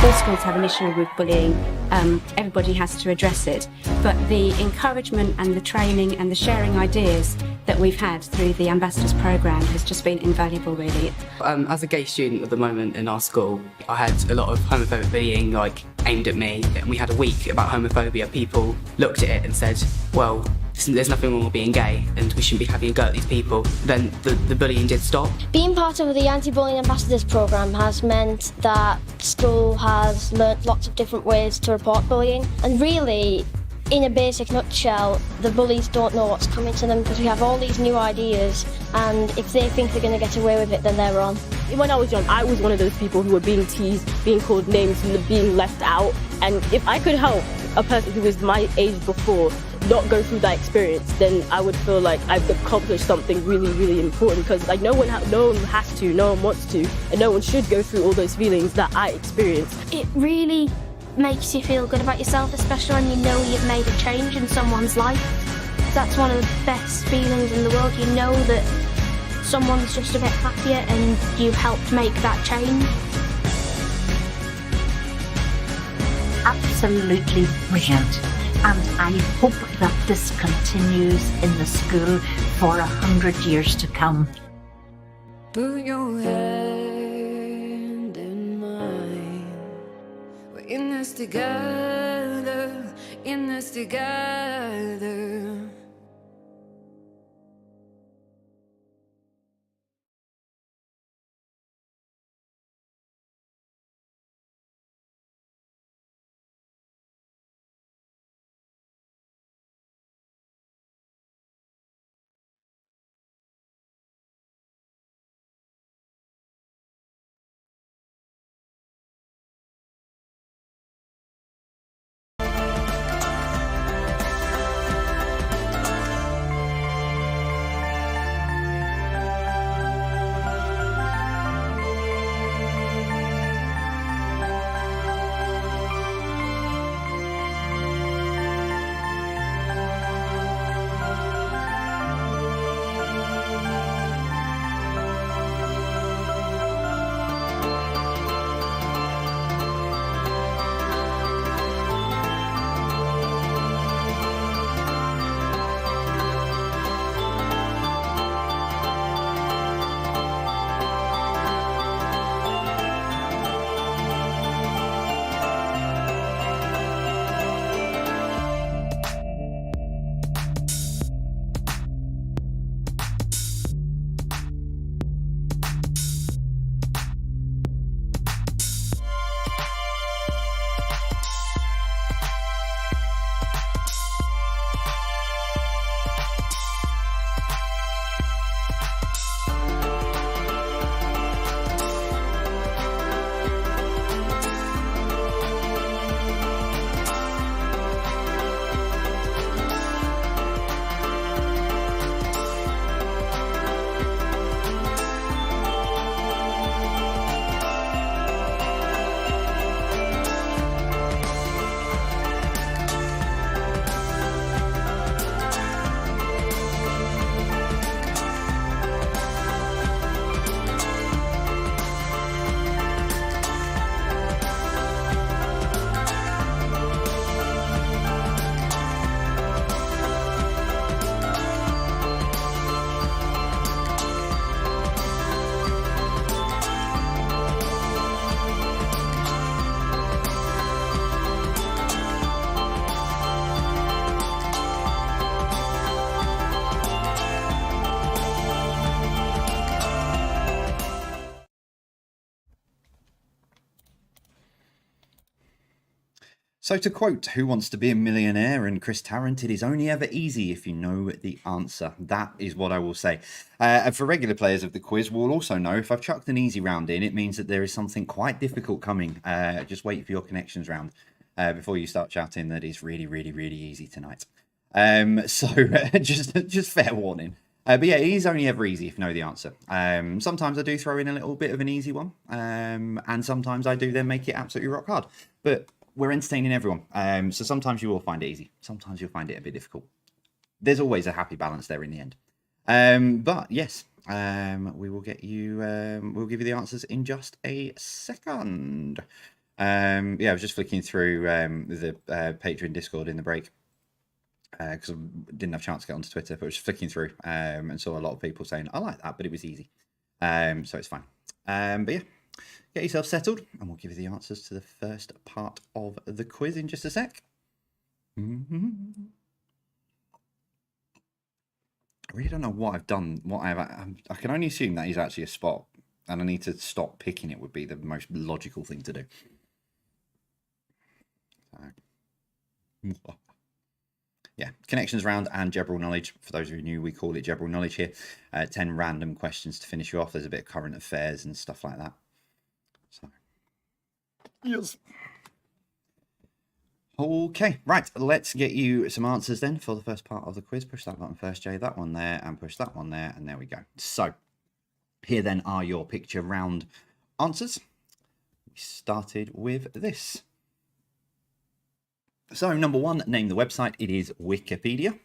All schools have an issue with bullying. Everybody has to address it. But the encouragement and the training and the sharing ideas that we've had through the Ambassadors programme has just been invaluable, really. As a gay student at the moment in our school, I had a lot of homophobic bullying aimed at me. We had a week about homophobia. People looked at it and said, well, there's nothing wrong with being gay and we shouldn't be having a go at these people. Then the bullying did stop. Being part of the Anti-Bullying Ambassadors programme has meant that school has learnt lots of different ways to report bullying, and really In a basic nutshell, the bullies don't know what's coming to them because we have all these new ideas, and if they think they're going to get away with it, then they're wrong. When I was young, I was one of those people who were being teased, being called names, and being left out. And if I could help a person who was my age before not go through that experience, then I would feel like I've accomplished something really, really important. Because like no one has to, no one wants to, and no one should go through all those feelings that I experienced. It really makes you feel good about yourself, especially when you know you've made a change in someone's life. That's one of the best feelings in the world. You know that someone's just a bit happier and you've helped make that change. Absolutely brilliant, and I hope that this continues in the school for 100 years to come. Put your hand in mine. We're in this together, in this together. So to quote Who Wants to Be a Millionaire and Chris Tarrant, it is only ever easy if you know the answer. That is what I will say. And for regular players of the quiz, we'll also know if I've chucked an easy round in, it means that there is something quite difficult coming. Just wait for your connections round before you start shouting that it's really, really, really easy tonight. So just fair warning. But yeah, it is only ever easy if you know the answer. Sometimes I do throw in a little bit of an easy one, and sometimes I do then make it absolutely rock hard. But we're entertaining everyone. So sometimes you will find it easy. Sometimes you'll find it a bit difficult. There's always a happy balance there in the end. But yes, we will get you, we'll give you the answers in just a second. Yeah, I was just flicking through the Patreon Discord in the break because I didn't have a chance to get onto Twitter, but I was just flicking through and saw a lot of people saying, I like that, but it was easy. So it's fine. But yeah. Get yourself settled, and we'll give you the answers to the first part of the quiz in just a sec. I really don't know what I've done. I can only assume that is actually a spot, and I need to stop picking it would be the most logical thing to do. So. yeah, connections round and general knowledge. For those of you new, we call it general knowledge here. 10 random questions to finish you off. There's a bit of current affairs and stuff like that. So, yes. Okay, right, let's get you some answers then for the first part of the quiz. Push that button first, Jay, that one there, and push that one there, and there we go. So, here then are your picture round answers. We started with this. So, number one, name the website. It is Wikipedia.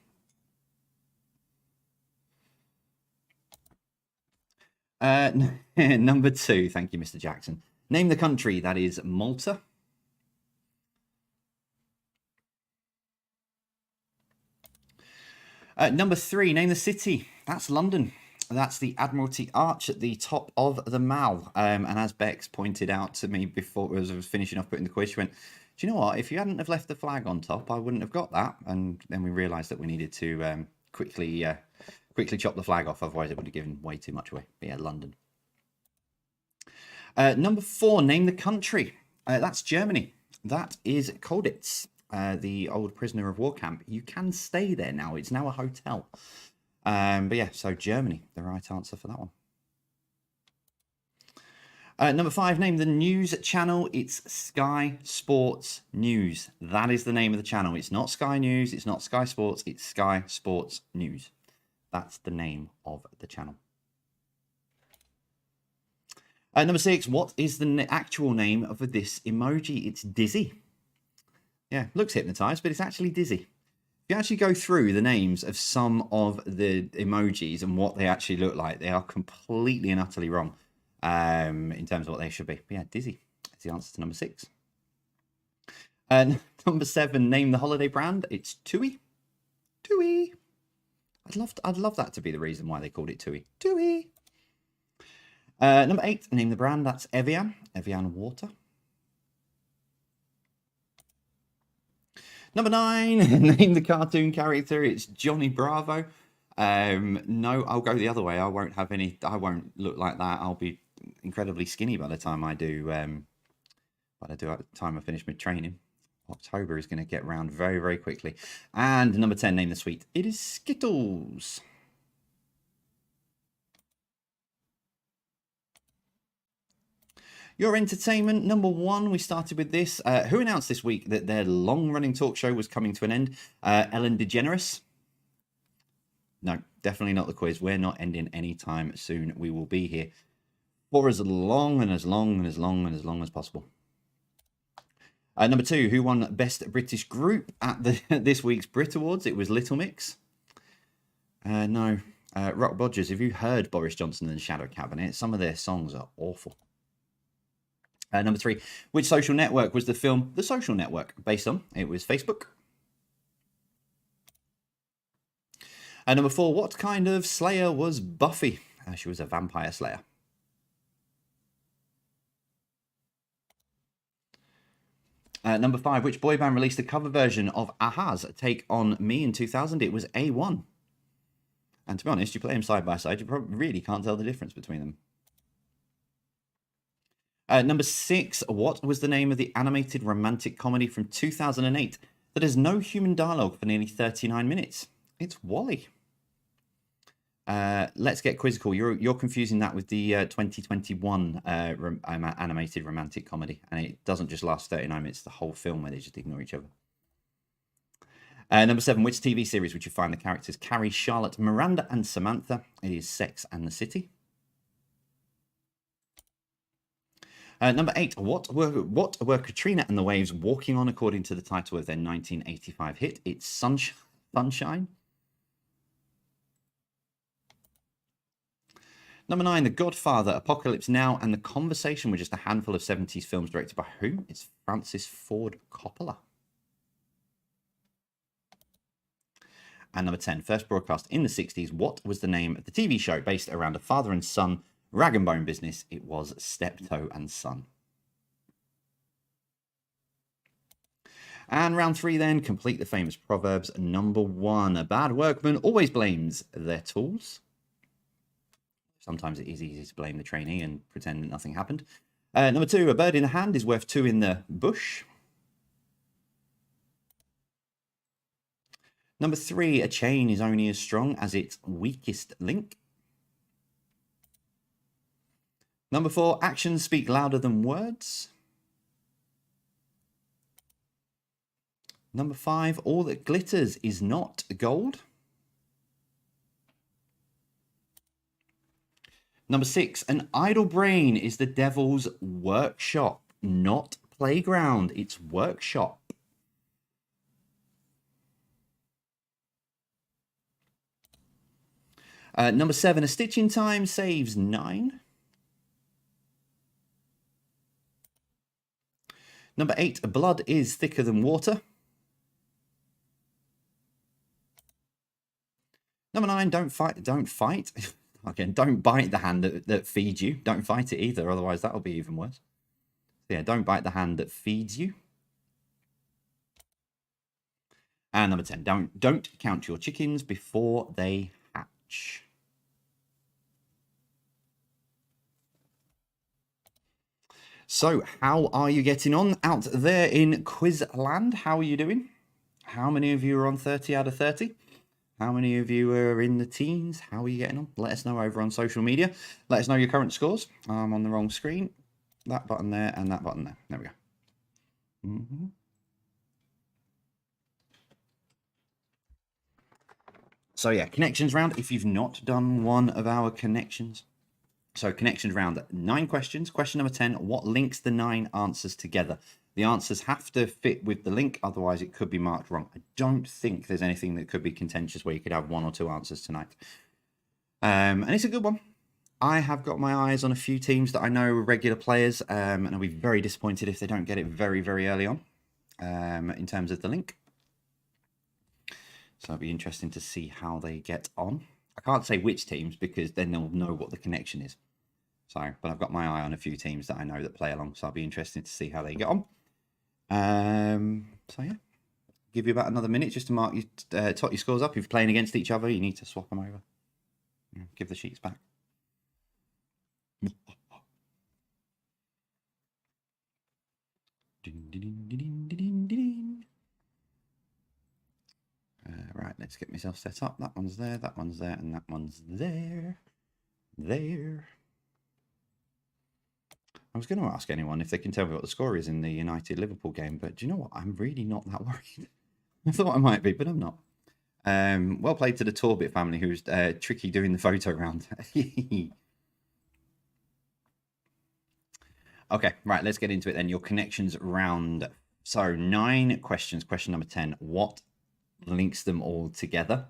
Number two, thank you, Mr. Jackson. Name the country. That is Malta. Number three, name the city. That's London. That's the Admiralty Arch at the top of the Mall. And as Bex pointed out to me before, as I was finishing off putting the quiz, she went, do you know what? If you hadn't have left the flag on top, I wouldn't have got that. And then we realised that we needed to quickly chop the flag off. Otherwise, it would have given way too much away. But yeah, London. Number four, name the country. That's Germany. That is Colditz. The old prisoner of war camp. You can stay there now. It's now a hotel. But yeah, so Germany, the right answer for that one. Number five, name the news channel. It's Sky Sports News. That is the name of the channel. It's not Sky News. It's not Sky Sports. It's Sky Sports News. That's the name of the channel. Number six, what is the actual name of this emoji? It's Dizzy. Yeah, looks hypnotized, but it's actually Dizzy. If you actually go through the names of some of the emojis and what they actually look like, they are completely and utterly wrong in terms of what they should be. But yeah, Dizzy is the answer to number six. Number seven, name the holiday brand. It's TUI. TUI. I'd love that to be the reason why they called it TUI. TUI. Number eight, name the brand. That's Evian. Evian water. Number nine, name the cartoon character. It's Johnny Bravo. No, I'll go the other way. I won't look like that. I'll be incredibly skinny by the time I do. By the time I finish my training. October is going to get round very, very quickly. And number 10, name the sweet. It is Skittles. Your entertainment, number one, we started with this. Who announced this week that their long-running talk show was coming to an end? Ellen DeGeneres? No, definitely not the quiz. We're not ending anytime soon. We will be here for as long and as long and as long and as long as possible. Number two, who won Best British Group at this week's Brit Awards? It was Little Mix. No. Rock Bodgers, have you heard Boris Johnson and the Shadow Cabinet? Some of their songs are awful. Number three, which social network was the film The Social Network based on? It was Facebook. Number four, what kind of slayer was Buffy? She was a vampire slayer. Number five, which boy band released a cover version of Aha's Take On Me in 2000? It was A1. And to be honest, you play them side by side, you probably really can't tell the difference between them. Number six, what was the name of the animated romantic comedy from 2008 that has no human dialogue for nearly 39 minutes? It's WALL-E. Let's get quizzical. You're confusing that with the 2021 animated romantic comedy, and it doesn't just last 39 minutes, the whole film where they just ignore each other. Number seven, which TV series would you find the characters Carrie, Charlotte, Miranda, and Samantha? It is Sex and the City. Number eight, what were Katrina and the Waves walking on according to the title of their 1985 hit? It's Sunshine. Number nine, The Godfather, Apocalypse Now, and The Conversation were just a handful of 70s films directed by whom? It's Francis Ford Coppola. And number 10, first broadcast in the 60s, what was the name of the TV show based around a father and son rag and bone business? It was Steptoe and Son. And round three then, complete the famous proverbs. Number one, a bad workman always blames their tools. Sometimes it is easy to blame the trainee and pretend that nothing happened. Number two, a bird in the hand is worth two in the bush. Number 3, a chain is only as strong as its weakest link. Number 4, actions speak louder than words. Number 5, all that glitters is not gold. Number 6, an idle brain is the devil's workshop, not playground, it's workshop. Number 7, a stitch in time saves 9. Number 8, blood is thicker than water. Number 9, don't fight. Again, don't bite the hand that feeds you. Don't fight it either, otherwise that'll be even worse. Yeah, don't bite the hand that feeds you. And number 10, don't count your chickens before they hatch. So, how are you getting on out there in Quizland? How are you doing? How many of you are on 30 out of 30? How many of you are in the teens? How are you getting on? Let us know over on social media. Let us know your current scores. I'm on the wrong screen. That button there and that button there. There we go. So yeah, connections round. If you've not done one of our connections. So connections round, 9 questions. Question number 10, what links the 9 answers together? The answers have to fit with the link, otherwise it could be marked wrong. I don't think there's anything that could be contentious where you could have 1 or 2 answers tonight. And it's a good one. I have got my eyes on a few teams that I know are regular players, and I'll be very disappointed if they don't get it very, very early on in terms of the link. So it'll be interesting to see how they get on. I can't say which teams because then they'll know what the connection is. So, but I've got my eye on a few teams that I know that play along, so I'll be interested to see how they get on. So yeah, give you about another minute just to mark you, tot your scores up. If you're playing against each other, you need to swap them over. Give the sheets back. Right, let's get myself set up. That one's there, and that one's there. There. I was going to ask anyone if they can tell me what the score is in the United-Liverpool game, but do you know what? I'm really not that worried. I thought I might be, but I'm not. Well played to the Torbit family, who's tricky doing the photo round. Okay, right, let's get into it then. Your connections round. So 9 questions. Question number 10. What links them all together?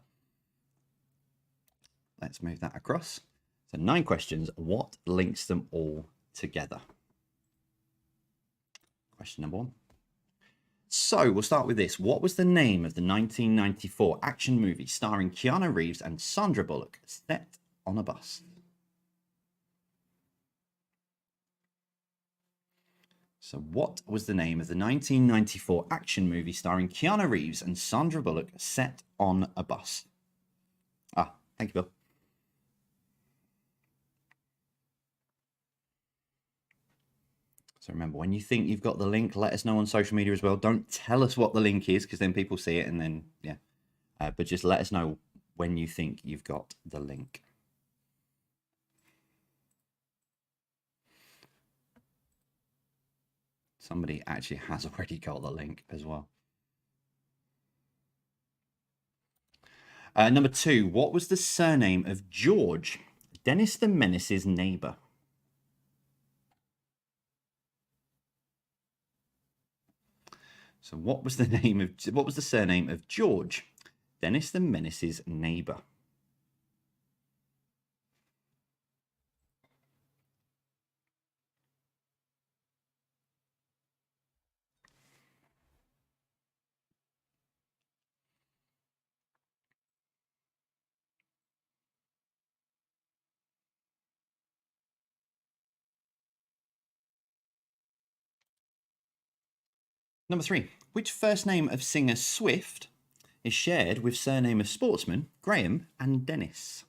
Let's move that across. So 9 questions. What links them all together? Question number 1. So we'll start with this. What was the name of the 1994 action movie starring Keanu Reeves and Sandra Bullock set on a bus? So what was the name of the 1994 action movie starring Keanu Reeves and Sandra Bullock set on a bus? Ah, thank you, Bill. So remember, when you think you've got the link, let us know on social media as well. Don't tell us what the link is, because then people see it and then, yeah. But just let us know when you think you've got the link. Somebody actually has already got the link as well. Number 2, what was the surname of George, Dennis the Menace's neighbor? So what was the surname of George, Dennis the Menace's neighbor? Number 3, which first name of singer Swift is shared with surname of sportsman Graham and Dennis?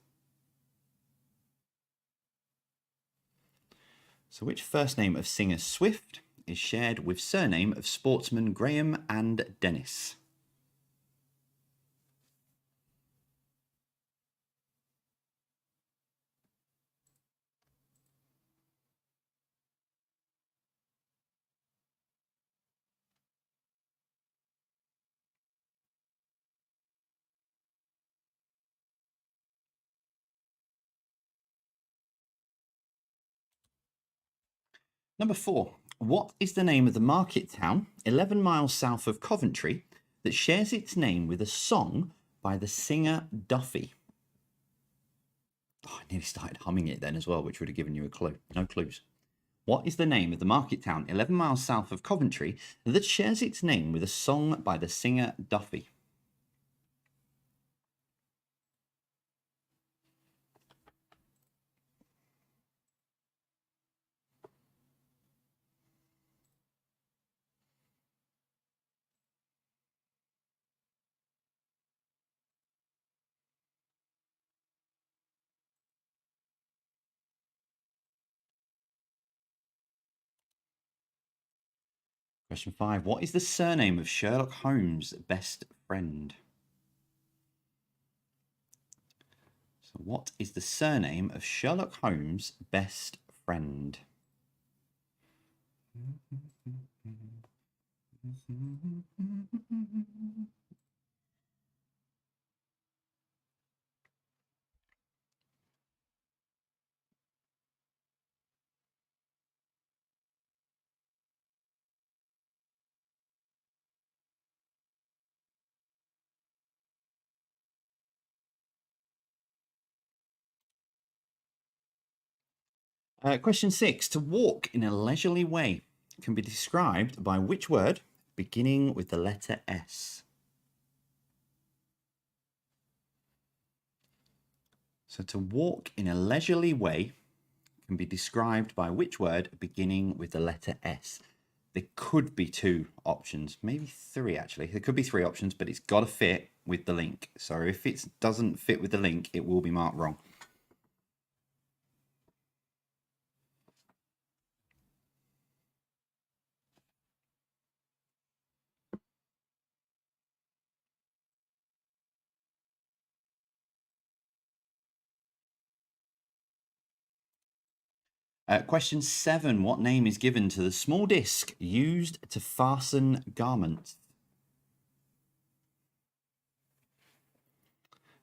So which first name of singer Swift is shared with surname of sportsman Graham and Dennis? Number 4. What is the name of the market town 11 miles south of Coventry that shares its name with a song by the singer Duffy? Oh, I nearly started humming it then as well, which would have given you a clue. No clues. What is the name of the market town 11 miles south of Coventry that shares its name with a song by the singer Duffy? Question 5. What is the surname of Sherlock Holmes' best friend? So what is the surname of Sherlock Holmes' best friend? Question 6. To walk in a leisurely way can be described by which word beginning with the letter S? So to walk in a leisurely way can be described by which word beginning with the letter S? There could be 2 options, maybe 3 actually. There could be 3 options, but it's got to fit with the link. So if it doesn't fit with the link, it will be marked wrong. Question 7. What name is given to the small disc used to fasten garments?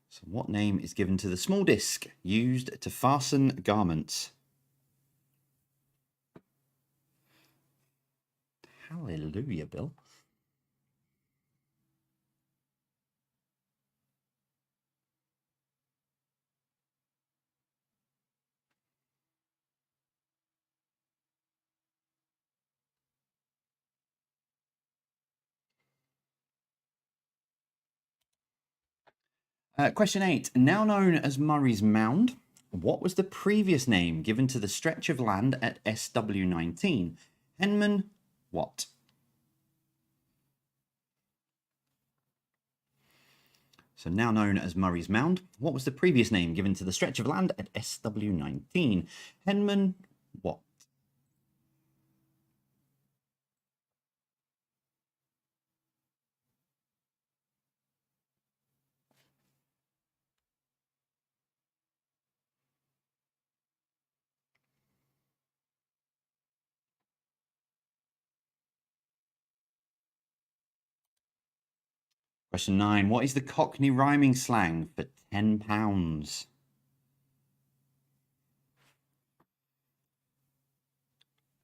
So what name is given to the small disc used to fasten garments? Hallelujah, Bill. Question 8. Now known as Murray's Mound, what was the previous name given to the stretch of land at SW19? Henman what? So now known as Murray's Mound, what was the previous name given to the stretch of land at SW19? Henman what? Question 9. What is the Cockney rhyming slang for £10?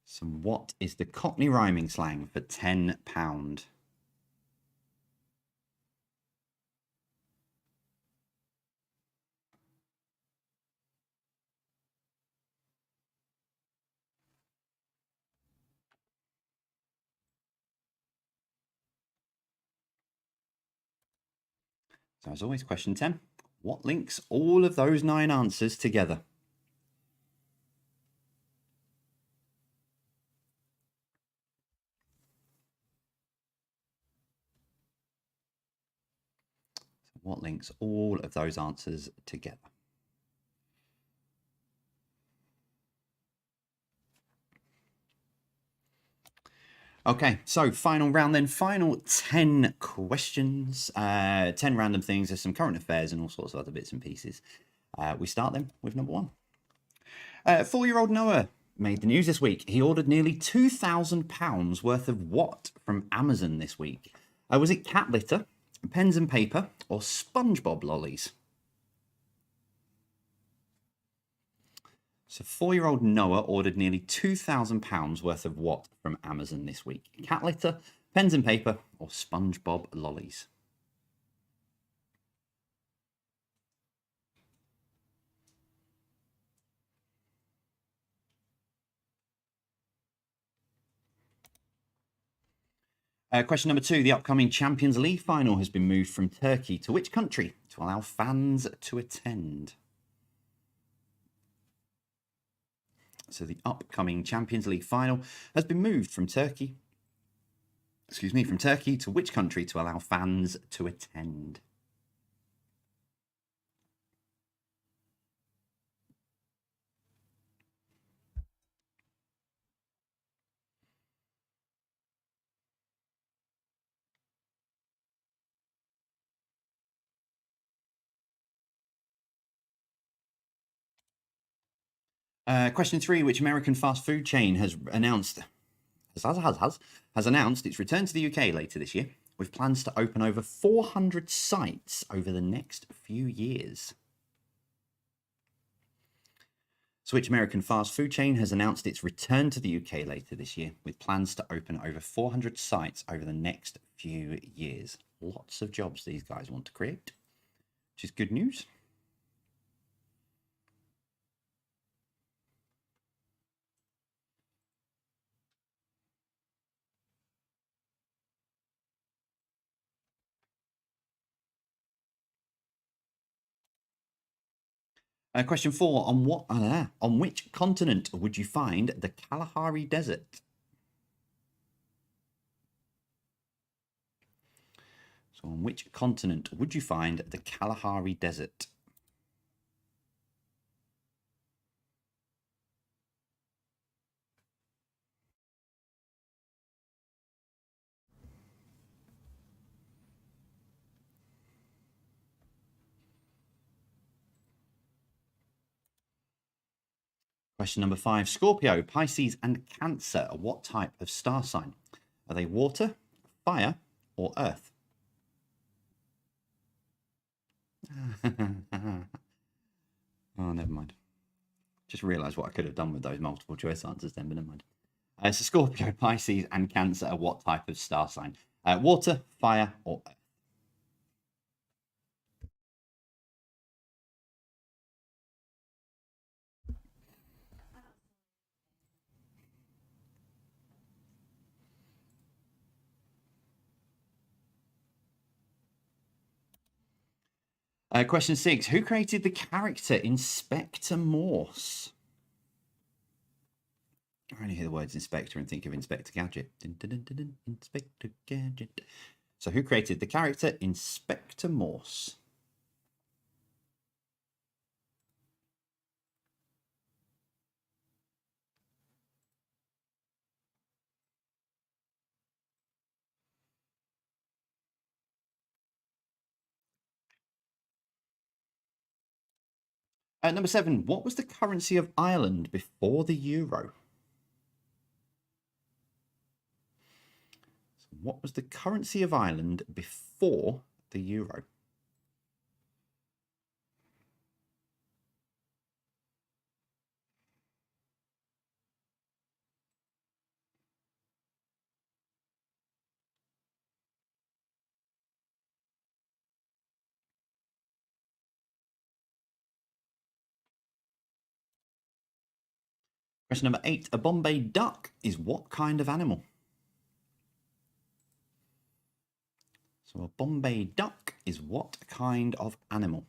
So what is the Cockney rhyming slang for £10? So as always, question 10. What links all of those 9 answers together? So what links all of those answers together? Okay, so final round then. Final 10 questions. 10 random things. There's some current affairs and all sorts of other bits and pieces. We start then with number 1. 4-year-old Noah made the news this week. He ordered nearly £2,000 worth of what from Amazon this week? Was it cat litter, pens and paper, or SpongeBob lollies? So 4-year-old Noah ordered nearly £2,000 worth of what from Amazon this week? Cat litter, pens and paper, or SpongeBob lollies? Question number 2. The upcoming Champions League final has been moved from Turkey to which country to allow fans to attend? So the upcoming Champions League final has been moved from Turkey to which country to allow fans to attend? Question 3. Which American fast food chain has announced its return to the UK later this year, with plans to open over 400 sites over the next few years? So which American fast food chain has announced its return to the UK later this year, with plans to open over 400 sites over the next few years? Lots of jobs these guys want to create, which is good news. Question 4. On which continent would you find the Kalahari Desert? So on which continent would you find the Kalahari Desert? Question number 5. Scorpio, Pisces, and Cancer are what type of star sign? Are they water, fire, or earth? Oh, never mind. Just realised what I could have done with those multiple choice answers then, but never mind. So Scorpio, Pisces, and Cancer are what type of star sign? Water, fire, or earth? Question 6. Who created the character Inspector Morse? I only hear the words Inspector and think of Inspector Gadget. Dun, dun, dun, dun, dun, Inspector Gadget. So who created the character Inspector Morse? Number 7. What was the currency of Ireland before the euro? So what was the currency of Ireland before the euro? Question number 8. A Bombay duck is what kind of animal? So a Bombay duck is what kind of animal?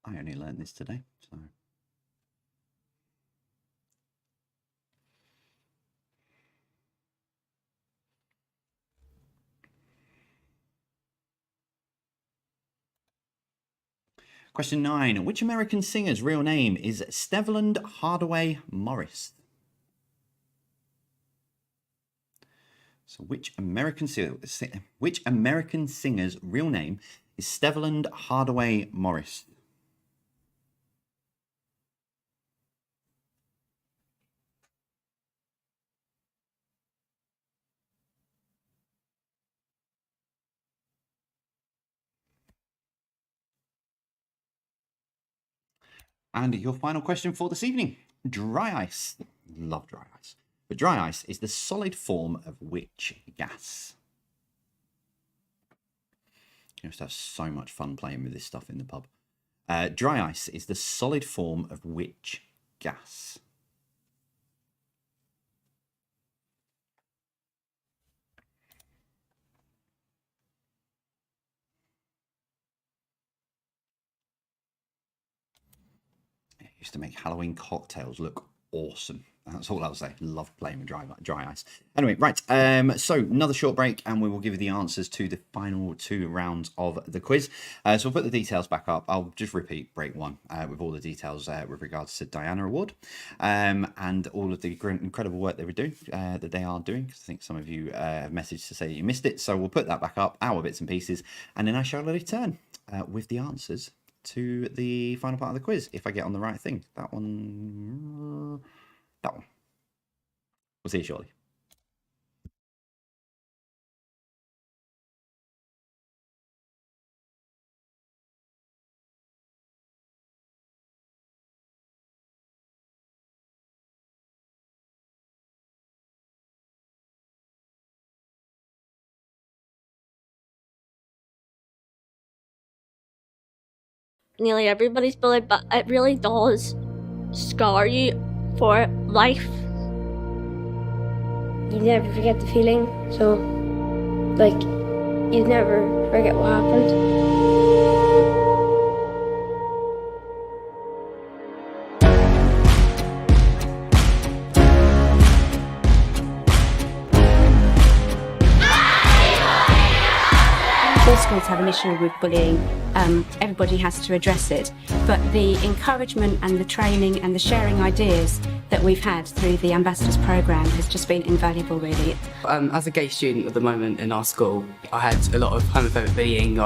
I only learned this today, so... Question 9. Which American singer's real name is Steveland Hardaway Morris? So which American singer's real name is Steveland Hardaway Morris? And your final question for this evening. Dry ice. Love dry ice. But dry ice is the solid form of which gas? You must have so much fun playing with this stuff in the pub. Dry ice is the solid form of which gas? It used to make Halloween cocktails look awesome. That's all I'll say. Love playing with dry ice. Anyway, right. So another short break, and we will give you the answers to the final 2 rounds of the quiz. So we'll put the details back up. I'll just repeat break 1 with all the details with regards to Diana Award and all of the incredible work they were doing, that they are doing. Because I think some of you have messaged to say you missed it. So we'll put that back up, our bits and pieces, and then I shall return with the answers to the final part of the quiz, if I get on the right thing. That one. We'll see you shortly. Nearly everybody's bullied, but it really does scar you for life. You never forget the feeling, so, like, you never forget what happened. All schools have an issue with bullying. Everybody has to address it. But the encouragement and the training and the sharing ideas that we've had through the Ambassadors Programme has just been invaluable, really. As a gay student at the moment in our school, I had a lot of homophobic bullying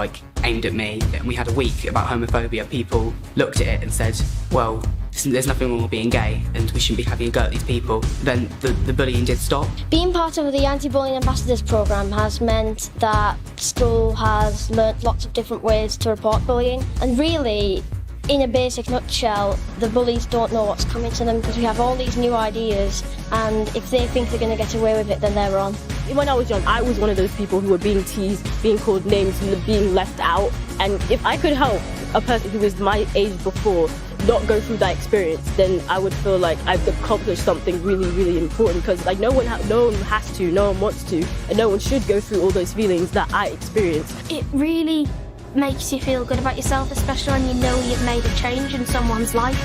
aimed at me, and we had a week about homophobia. People looked at it and said, well, there's nothing wrong with being gay and we shouldn't be having a go at these people. Then the bullying did stop. Being part of the Anti-Bullying Ambassadors Programme has meant that school has learnt lots of different ways to report bullying, and really, in a basic nutshell, the bullies don't know what's coming to them because we have all these new ideas, and if they think they're going to get away with it, then they're wrong. When I was young, I was one of those people who were being teased, being called names, and being left out. And if I could help a person who was my age before not go through that experience, then I would feel like I've accomplished something really, really important. Because no one has to, no one wants to, and no one should go through all those feelings that I experienced. It really makes you feel good about yourself, especially when you know you've made a change in someone's life.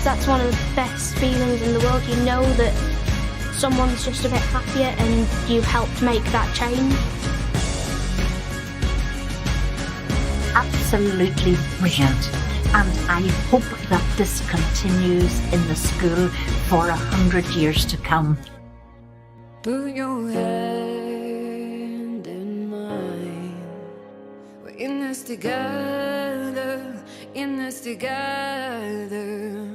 That's one of the best feelings in the world. You know that someone's just a bit happier and you've helped make that change. Absolutely brilliant. And I hope that this continues in the school for 100 years to come. Put your hand in mine. We're in this together, in this together.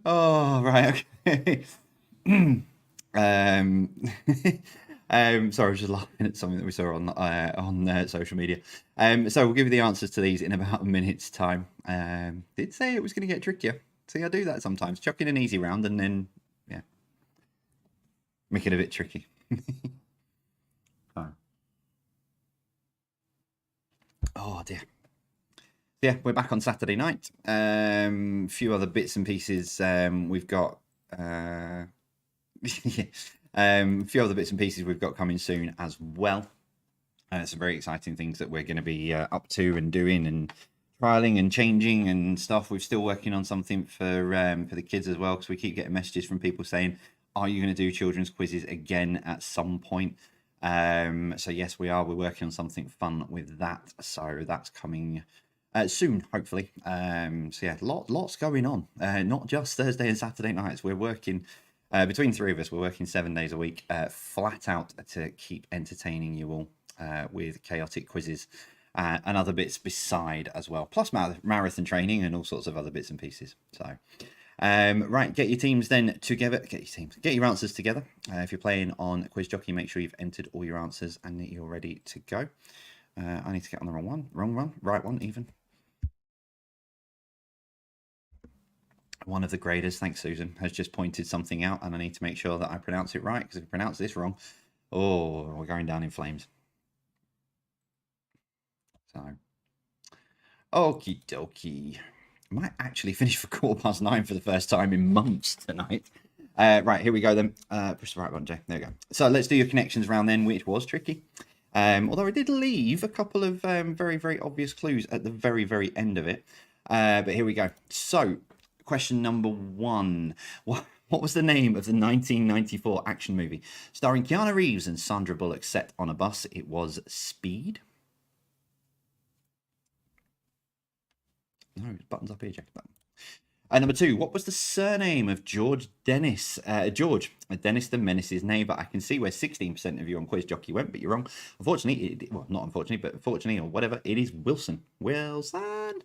Oh, right. Okay. Sorry, I was just laughing at something that we saw on social media. So we'll give you the answers to these in about a minute's time. Did say it was going to get trickier. See, I do that sometimes. Chuck in an easy round and then, yeah, make it a bit tricky. Oh dear. Yeah, we're back on Saturday night. Few other bits and pieces. We've got a few other bits and pieces we've got coming soon as well. Some very exciting things that we're going to be up to and doing and trialing and changing and stuff. We're still working on something for the kids as well, because we keep getting messages from people saying, "Are you going to do children's quizzes again at some point?" So yes, we are. We're working on something fun with that. So that's coming soon, hopefully. So yeah, lots going on. Not just Thursday and Saturday nights. We're working between three of us. We're working 7 days a week, flat out, to keep entertaining you all with chaotic quizzes and other bits beside as well. Plus marathon training and all sorts of other bits and pieces. So. Right, get your teams then together. Get your answers together. If you're playing on Quiz Jockey, make sure you've entered all your answers and that you're ready to go. I need to get on the wrong one, right one even. One of the graders, thanks Susan, has just pointed something out, and I need to make sure that I pronounce it right, because if I pronounce this wrong, oh, we're going down in flames. So, okie dokie. I might actually finish for 9:15 for the first time in months tonight. Right, here we go then. Push the right button, Jay. There we go. So let's do your connections round then, which was tricky. Although I did leave a couple of very, very obvious clues at the very, very end of it. But here we go. So, question number 1. What was the name of the 1994 action movie starring Keanu Reeves and Sandra Bullock set on a bus? It was Speed. No, buttons up here, Jack. Number 2, what was the surname of George Dennis? Dennis the Menace's neighbour. I can see where 16% of you on Quiz Jockey went, but you're wrong. Unfortunately, well, not unfortunately, but fortunately or whatever, it is Wilson. Wilson.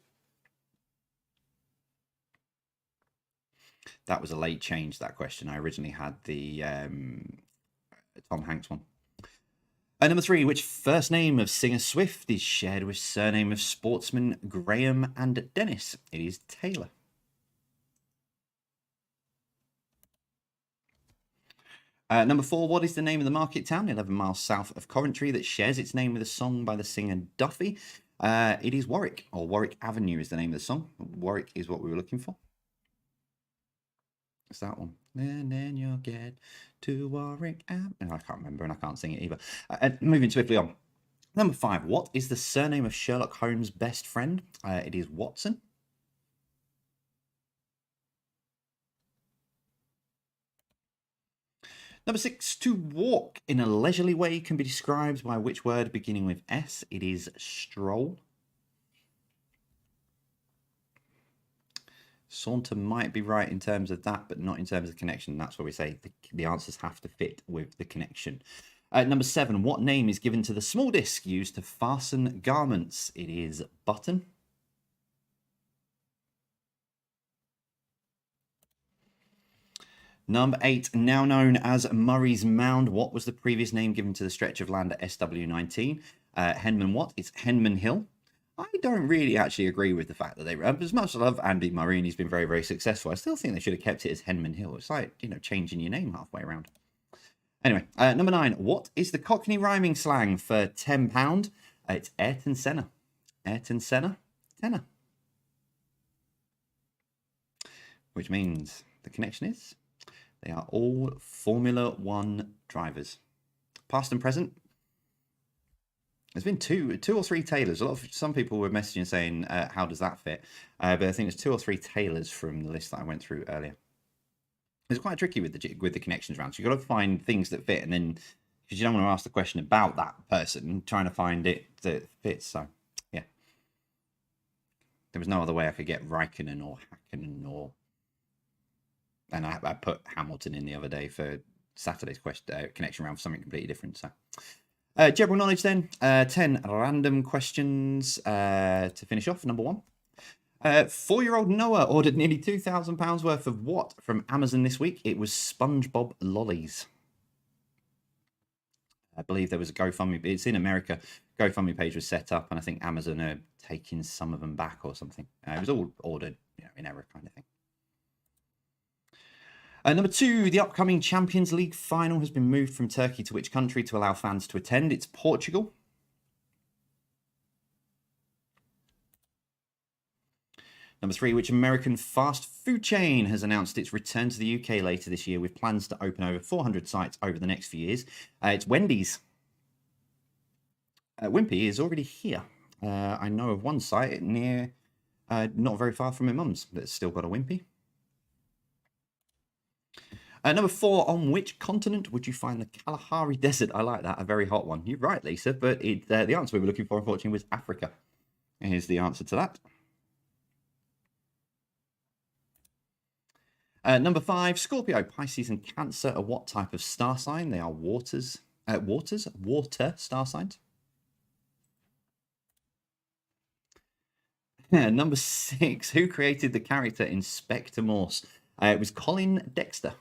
That was a late change, that question. I originally had the Tom Hanks one. Number 3, which first name of singer Swift is shared with surname of sportsman Graham and Dennis? It is Taylor. Number 4, what is the name of the market town 11 miles south of Coventry that shares its name with a song by the singer Duffy? It is Warwick, or Warwick Avenue is the name of the song. Warwick is what we were looking for. It's that one. And then you'll get to Warwick Avenue. I can't remember and I can't sing it either. Moving swiftly on. Number 5, what is the surname of Sherlock Holmes' best friend? It is Watson. Number 6, to walk in a leisurely way can be described by which word beginning with S? It is stroll. Saunter might be right in terms of that, but not in terms of connection. That's where we say the answers have to fit with the connection. Number 7, what name is given to the small disc used to fasten garments? It is button. Number 8, now known as Murray's Mound. What was the previous name given to the stretch of land at SW19? Henman what? It's Henman Hill. I don't really actually agree with the fact that they... as much as I love Andy Murray and he's been very, very successful, I still think they should have kept it as Henman Hill. It's like, you know, changing your name halfway around. Anyway, number 9, what is the Cockney rhyming slang for £10? It's Ayrton Senna. Ayrton Senna, tenner. Which means the connection is they are all Formula 1 drivers. Past and present. There's been two or three Taylors. Some people were messaging saying, how does that fit? But I think there's 2 or 3 Taylors from the list that I went through earlier. It's quite tricky with the connections round. So you've got to find things that fit, and then because you don't want to ask the question about that person, trying to find it that fits. So yeah, there was no other way I could get Raikkonen or Hakkinen or, and I put Hamilton in the other day for Saturday's question connection round for something completely different. So. General knowledge then, 10 random questions to finish off. Number 1. 4-year-old Noah ordered nearly £2,000 worth of what from Amazon this week? It was SpongeBob lollies. I believe there was a GoFundMe. It's in America. GoFundMe page was set up, and I think Amazon are taking some of them back or something. It was all ordered, in error kind of thing. Number 2, the upcoming Champions League final has been moved from Turkey to which country to allow fans to attend? It's Portugal. Number 3, which American fast food chain has announced its return to the UK later this year with plans to open over 400 sites over the next few years? It's Wendy's. Wimpy is already here. I know of one site near, not very far from my mum's, that's still got a Wimpy. Number 4, on which continent would you find the Kalahari Desert? I like that, a very hot one. You're right, Lisa, but the answer we were looking for, unfortunately, was Africa. Here's the answer to that. Number 5, Scorpio, Pisces and Cancer are what type of star sign? They are water star signs. Number 6, who created the character Inspector Morse? It was Colin Dexter.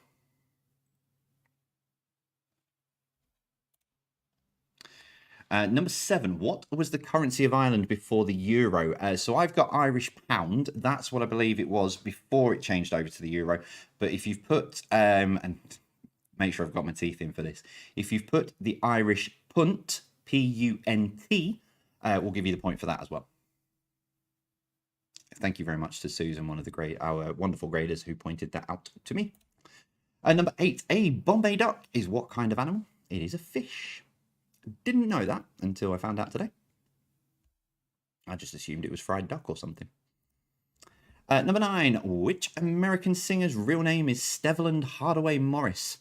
Number 7, what was the currency of Ireland before the euro? So I've got Irish pound. That's what I believe it was before it changed over to the euro. But if you've put, and make sure I've got my teeth in for this, if you've put the Irish punt, P-U-N-T, we'll give you the point for that as well. Thank you very much to Susan, one of our wonderful graders who pointed that out to me. Number 8, a Bombay duck is what kind of animal? It is a fish. Didn't know that until I found out today. I just assumed it was fried duck or something. Number 9, which American singer's real name is Steveland Hardaway Morris?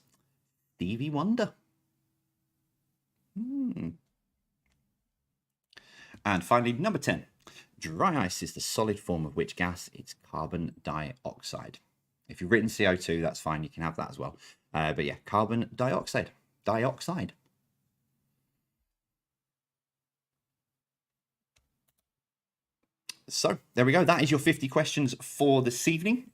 Stevie Wonder. And finally, number 10. Dry ice is the solid form of which gas? It's carbon dioxide. If you've written CO2, that's fine. You can have that as well. But yeah, carbon dioxide. So there we go. That is your 50 questions for this evening.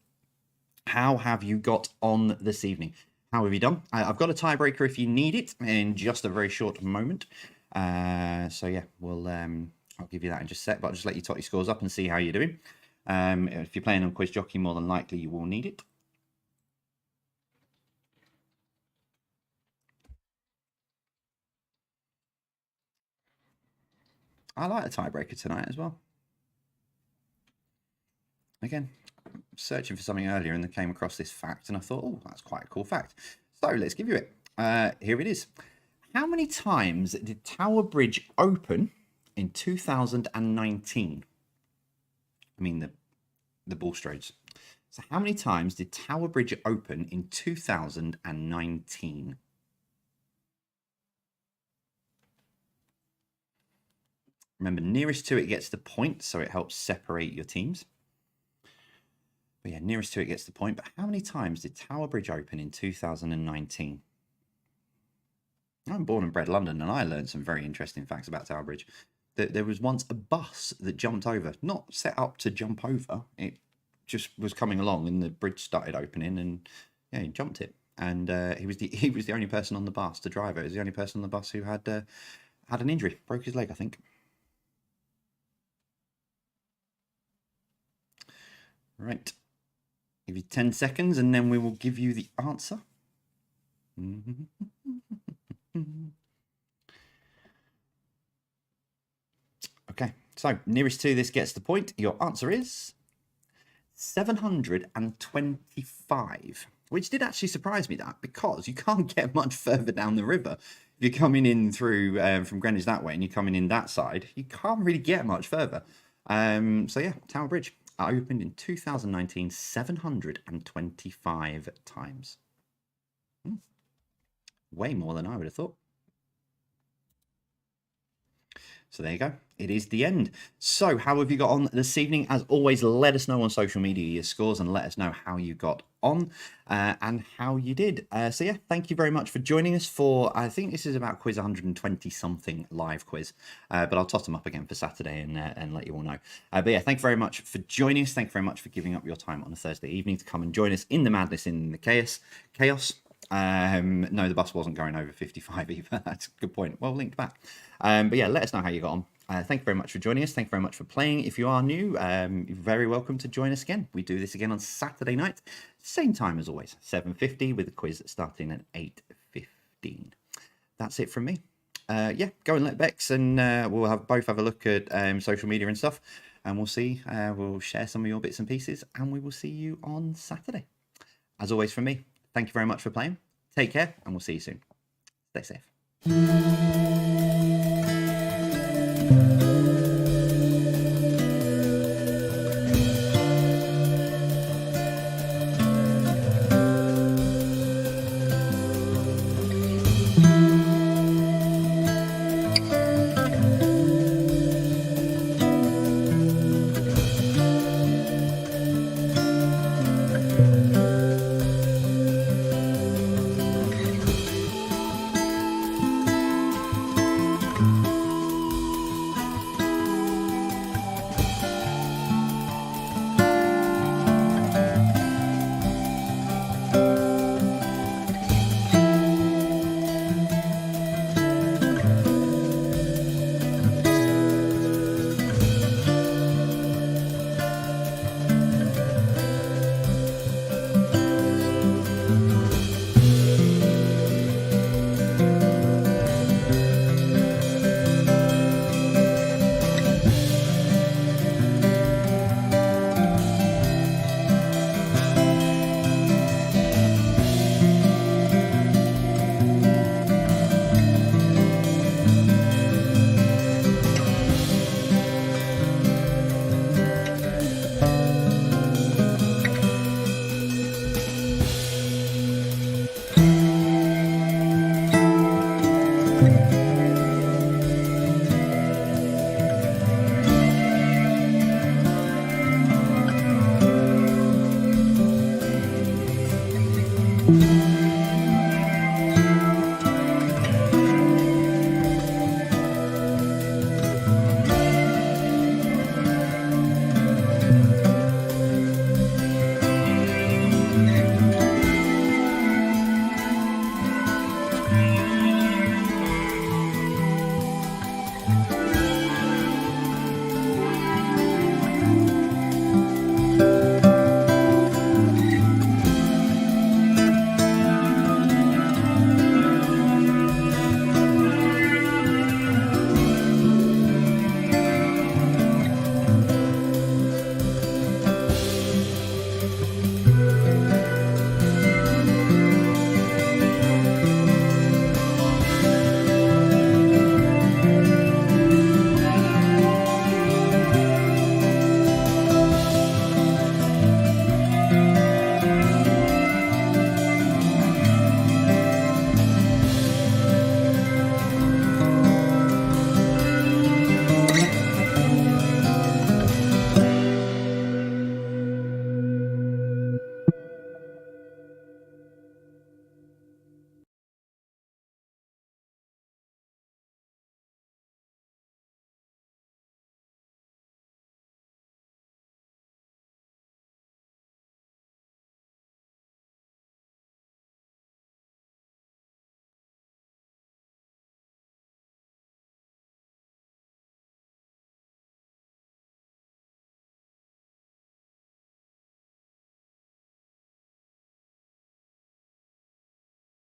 How have you got on this evening? How have you done? I've got a tiebreaker if you need it in just a very short moment. So yeah, we'll I'll give you that in just a sec, but I'll just let you tot your scores up and see how you're doing. If you're playing on Quiz Jockey, more than likely you will need it. I like a tiebreaker tonight as well. Again, searching for something earlier and I came across this fact and I thought, oh, that's quite a cool fact. So let's give you it. Here it is. How many times did Tower Bridge open in 2019? I mean the balustrades. So how many times did Tower Bridge open in 2019? Remember, nearest to it gets the point, so it helps separate your teams. But yeah, nearest to it gets the point. But how many times did Tower Bridge open in 2019? I'm born and bred London, and I learned some very interesting facts about Tower Bridge. There was once a bus that jumped over, not set up to jump over. It just was coming along, and the bridge started opening, and yeah, he jumped it. And he was the only person on the bus. The driver was the only person on the bus who had an injury, broke his leg, I think. Right. Give you 10 seconds and then we will give you the answer. Okay, so nearest to this gets the point. Your answer is 725, which did actually surprise me, that, because you can't get much further down the river. If you're coming in through from Greenwich that way and you're coming in that side, you can't really get much further. So yeah, Tower Bridge opened in 2019 725 times. Way more than I would have thought. So there you go. it is the end. So how have you got on this evening? As always, let us know on social media your scores and let us know how you got on and how you did. So yeah, thank you very much for joining us for, I think this is about quiz 120 something live quiz, but I'll toss them up again for Saturday and let you all know. But yeah, thank you very much for joining us. Thank you very much for giving up your time on a Thursday evening to come and join us in the madness, in the chaos. No, the bus wasn't going over 55 either. That's a good point. Well linked back. But yeah, let us know how you got on. Thank you very much for joining us. Thank you very much for playing. If you are new, you're very welcome to join us again. We do this again on Saturday night, same time as always, 7:50, with the quiz starting at 8:15. That's it from me. Yeah, go and let Bex, and we'll both have a look at social media and stuff, and we'll see. We'll share some of your bits and pieces, and we will see you on Saturday. As always from me, thank you very much for playing. Take care, and we'll see you soon. Stay safe.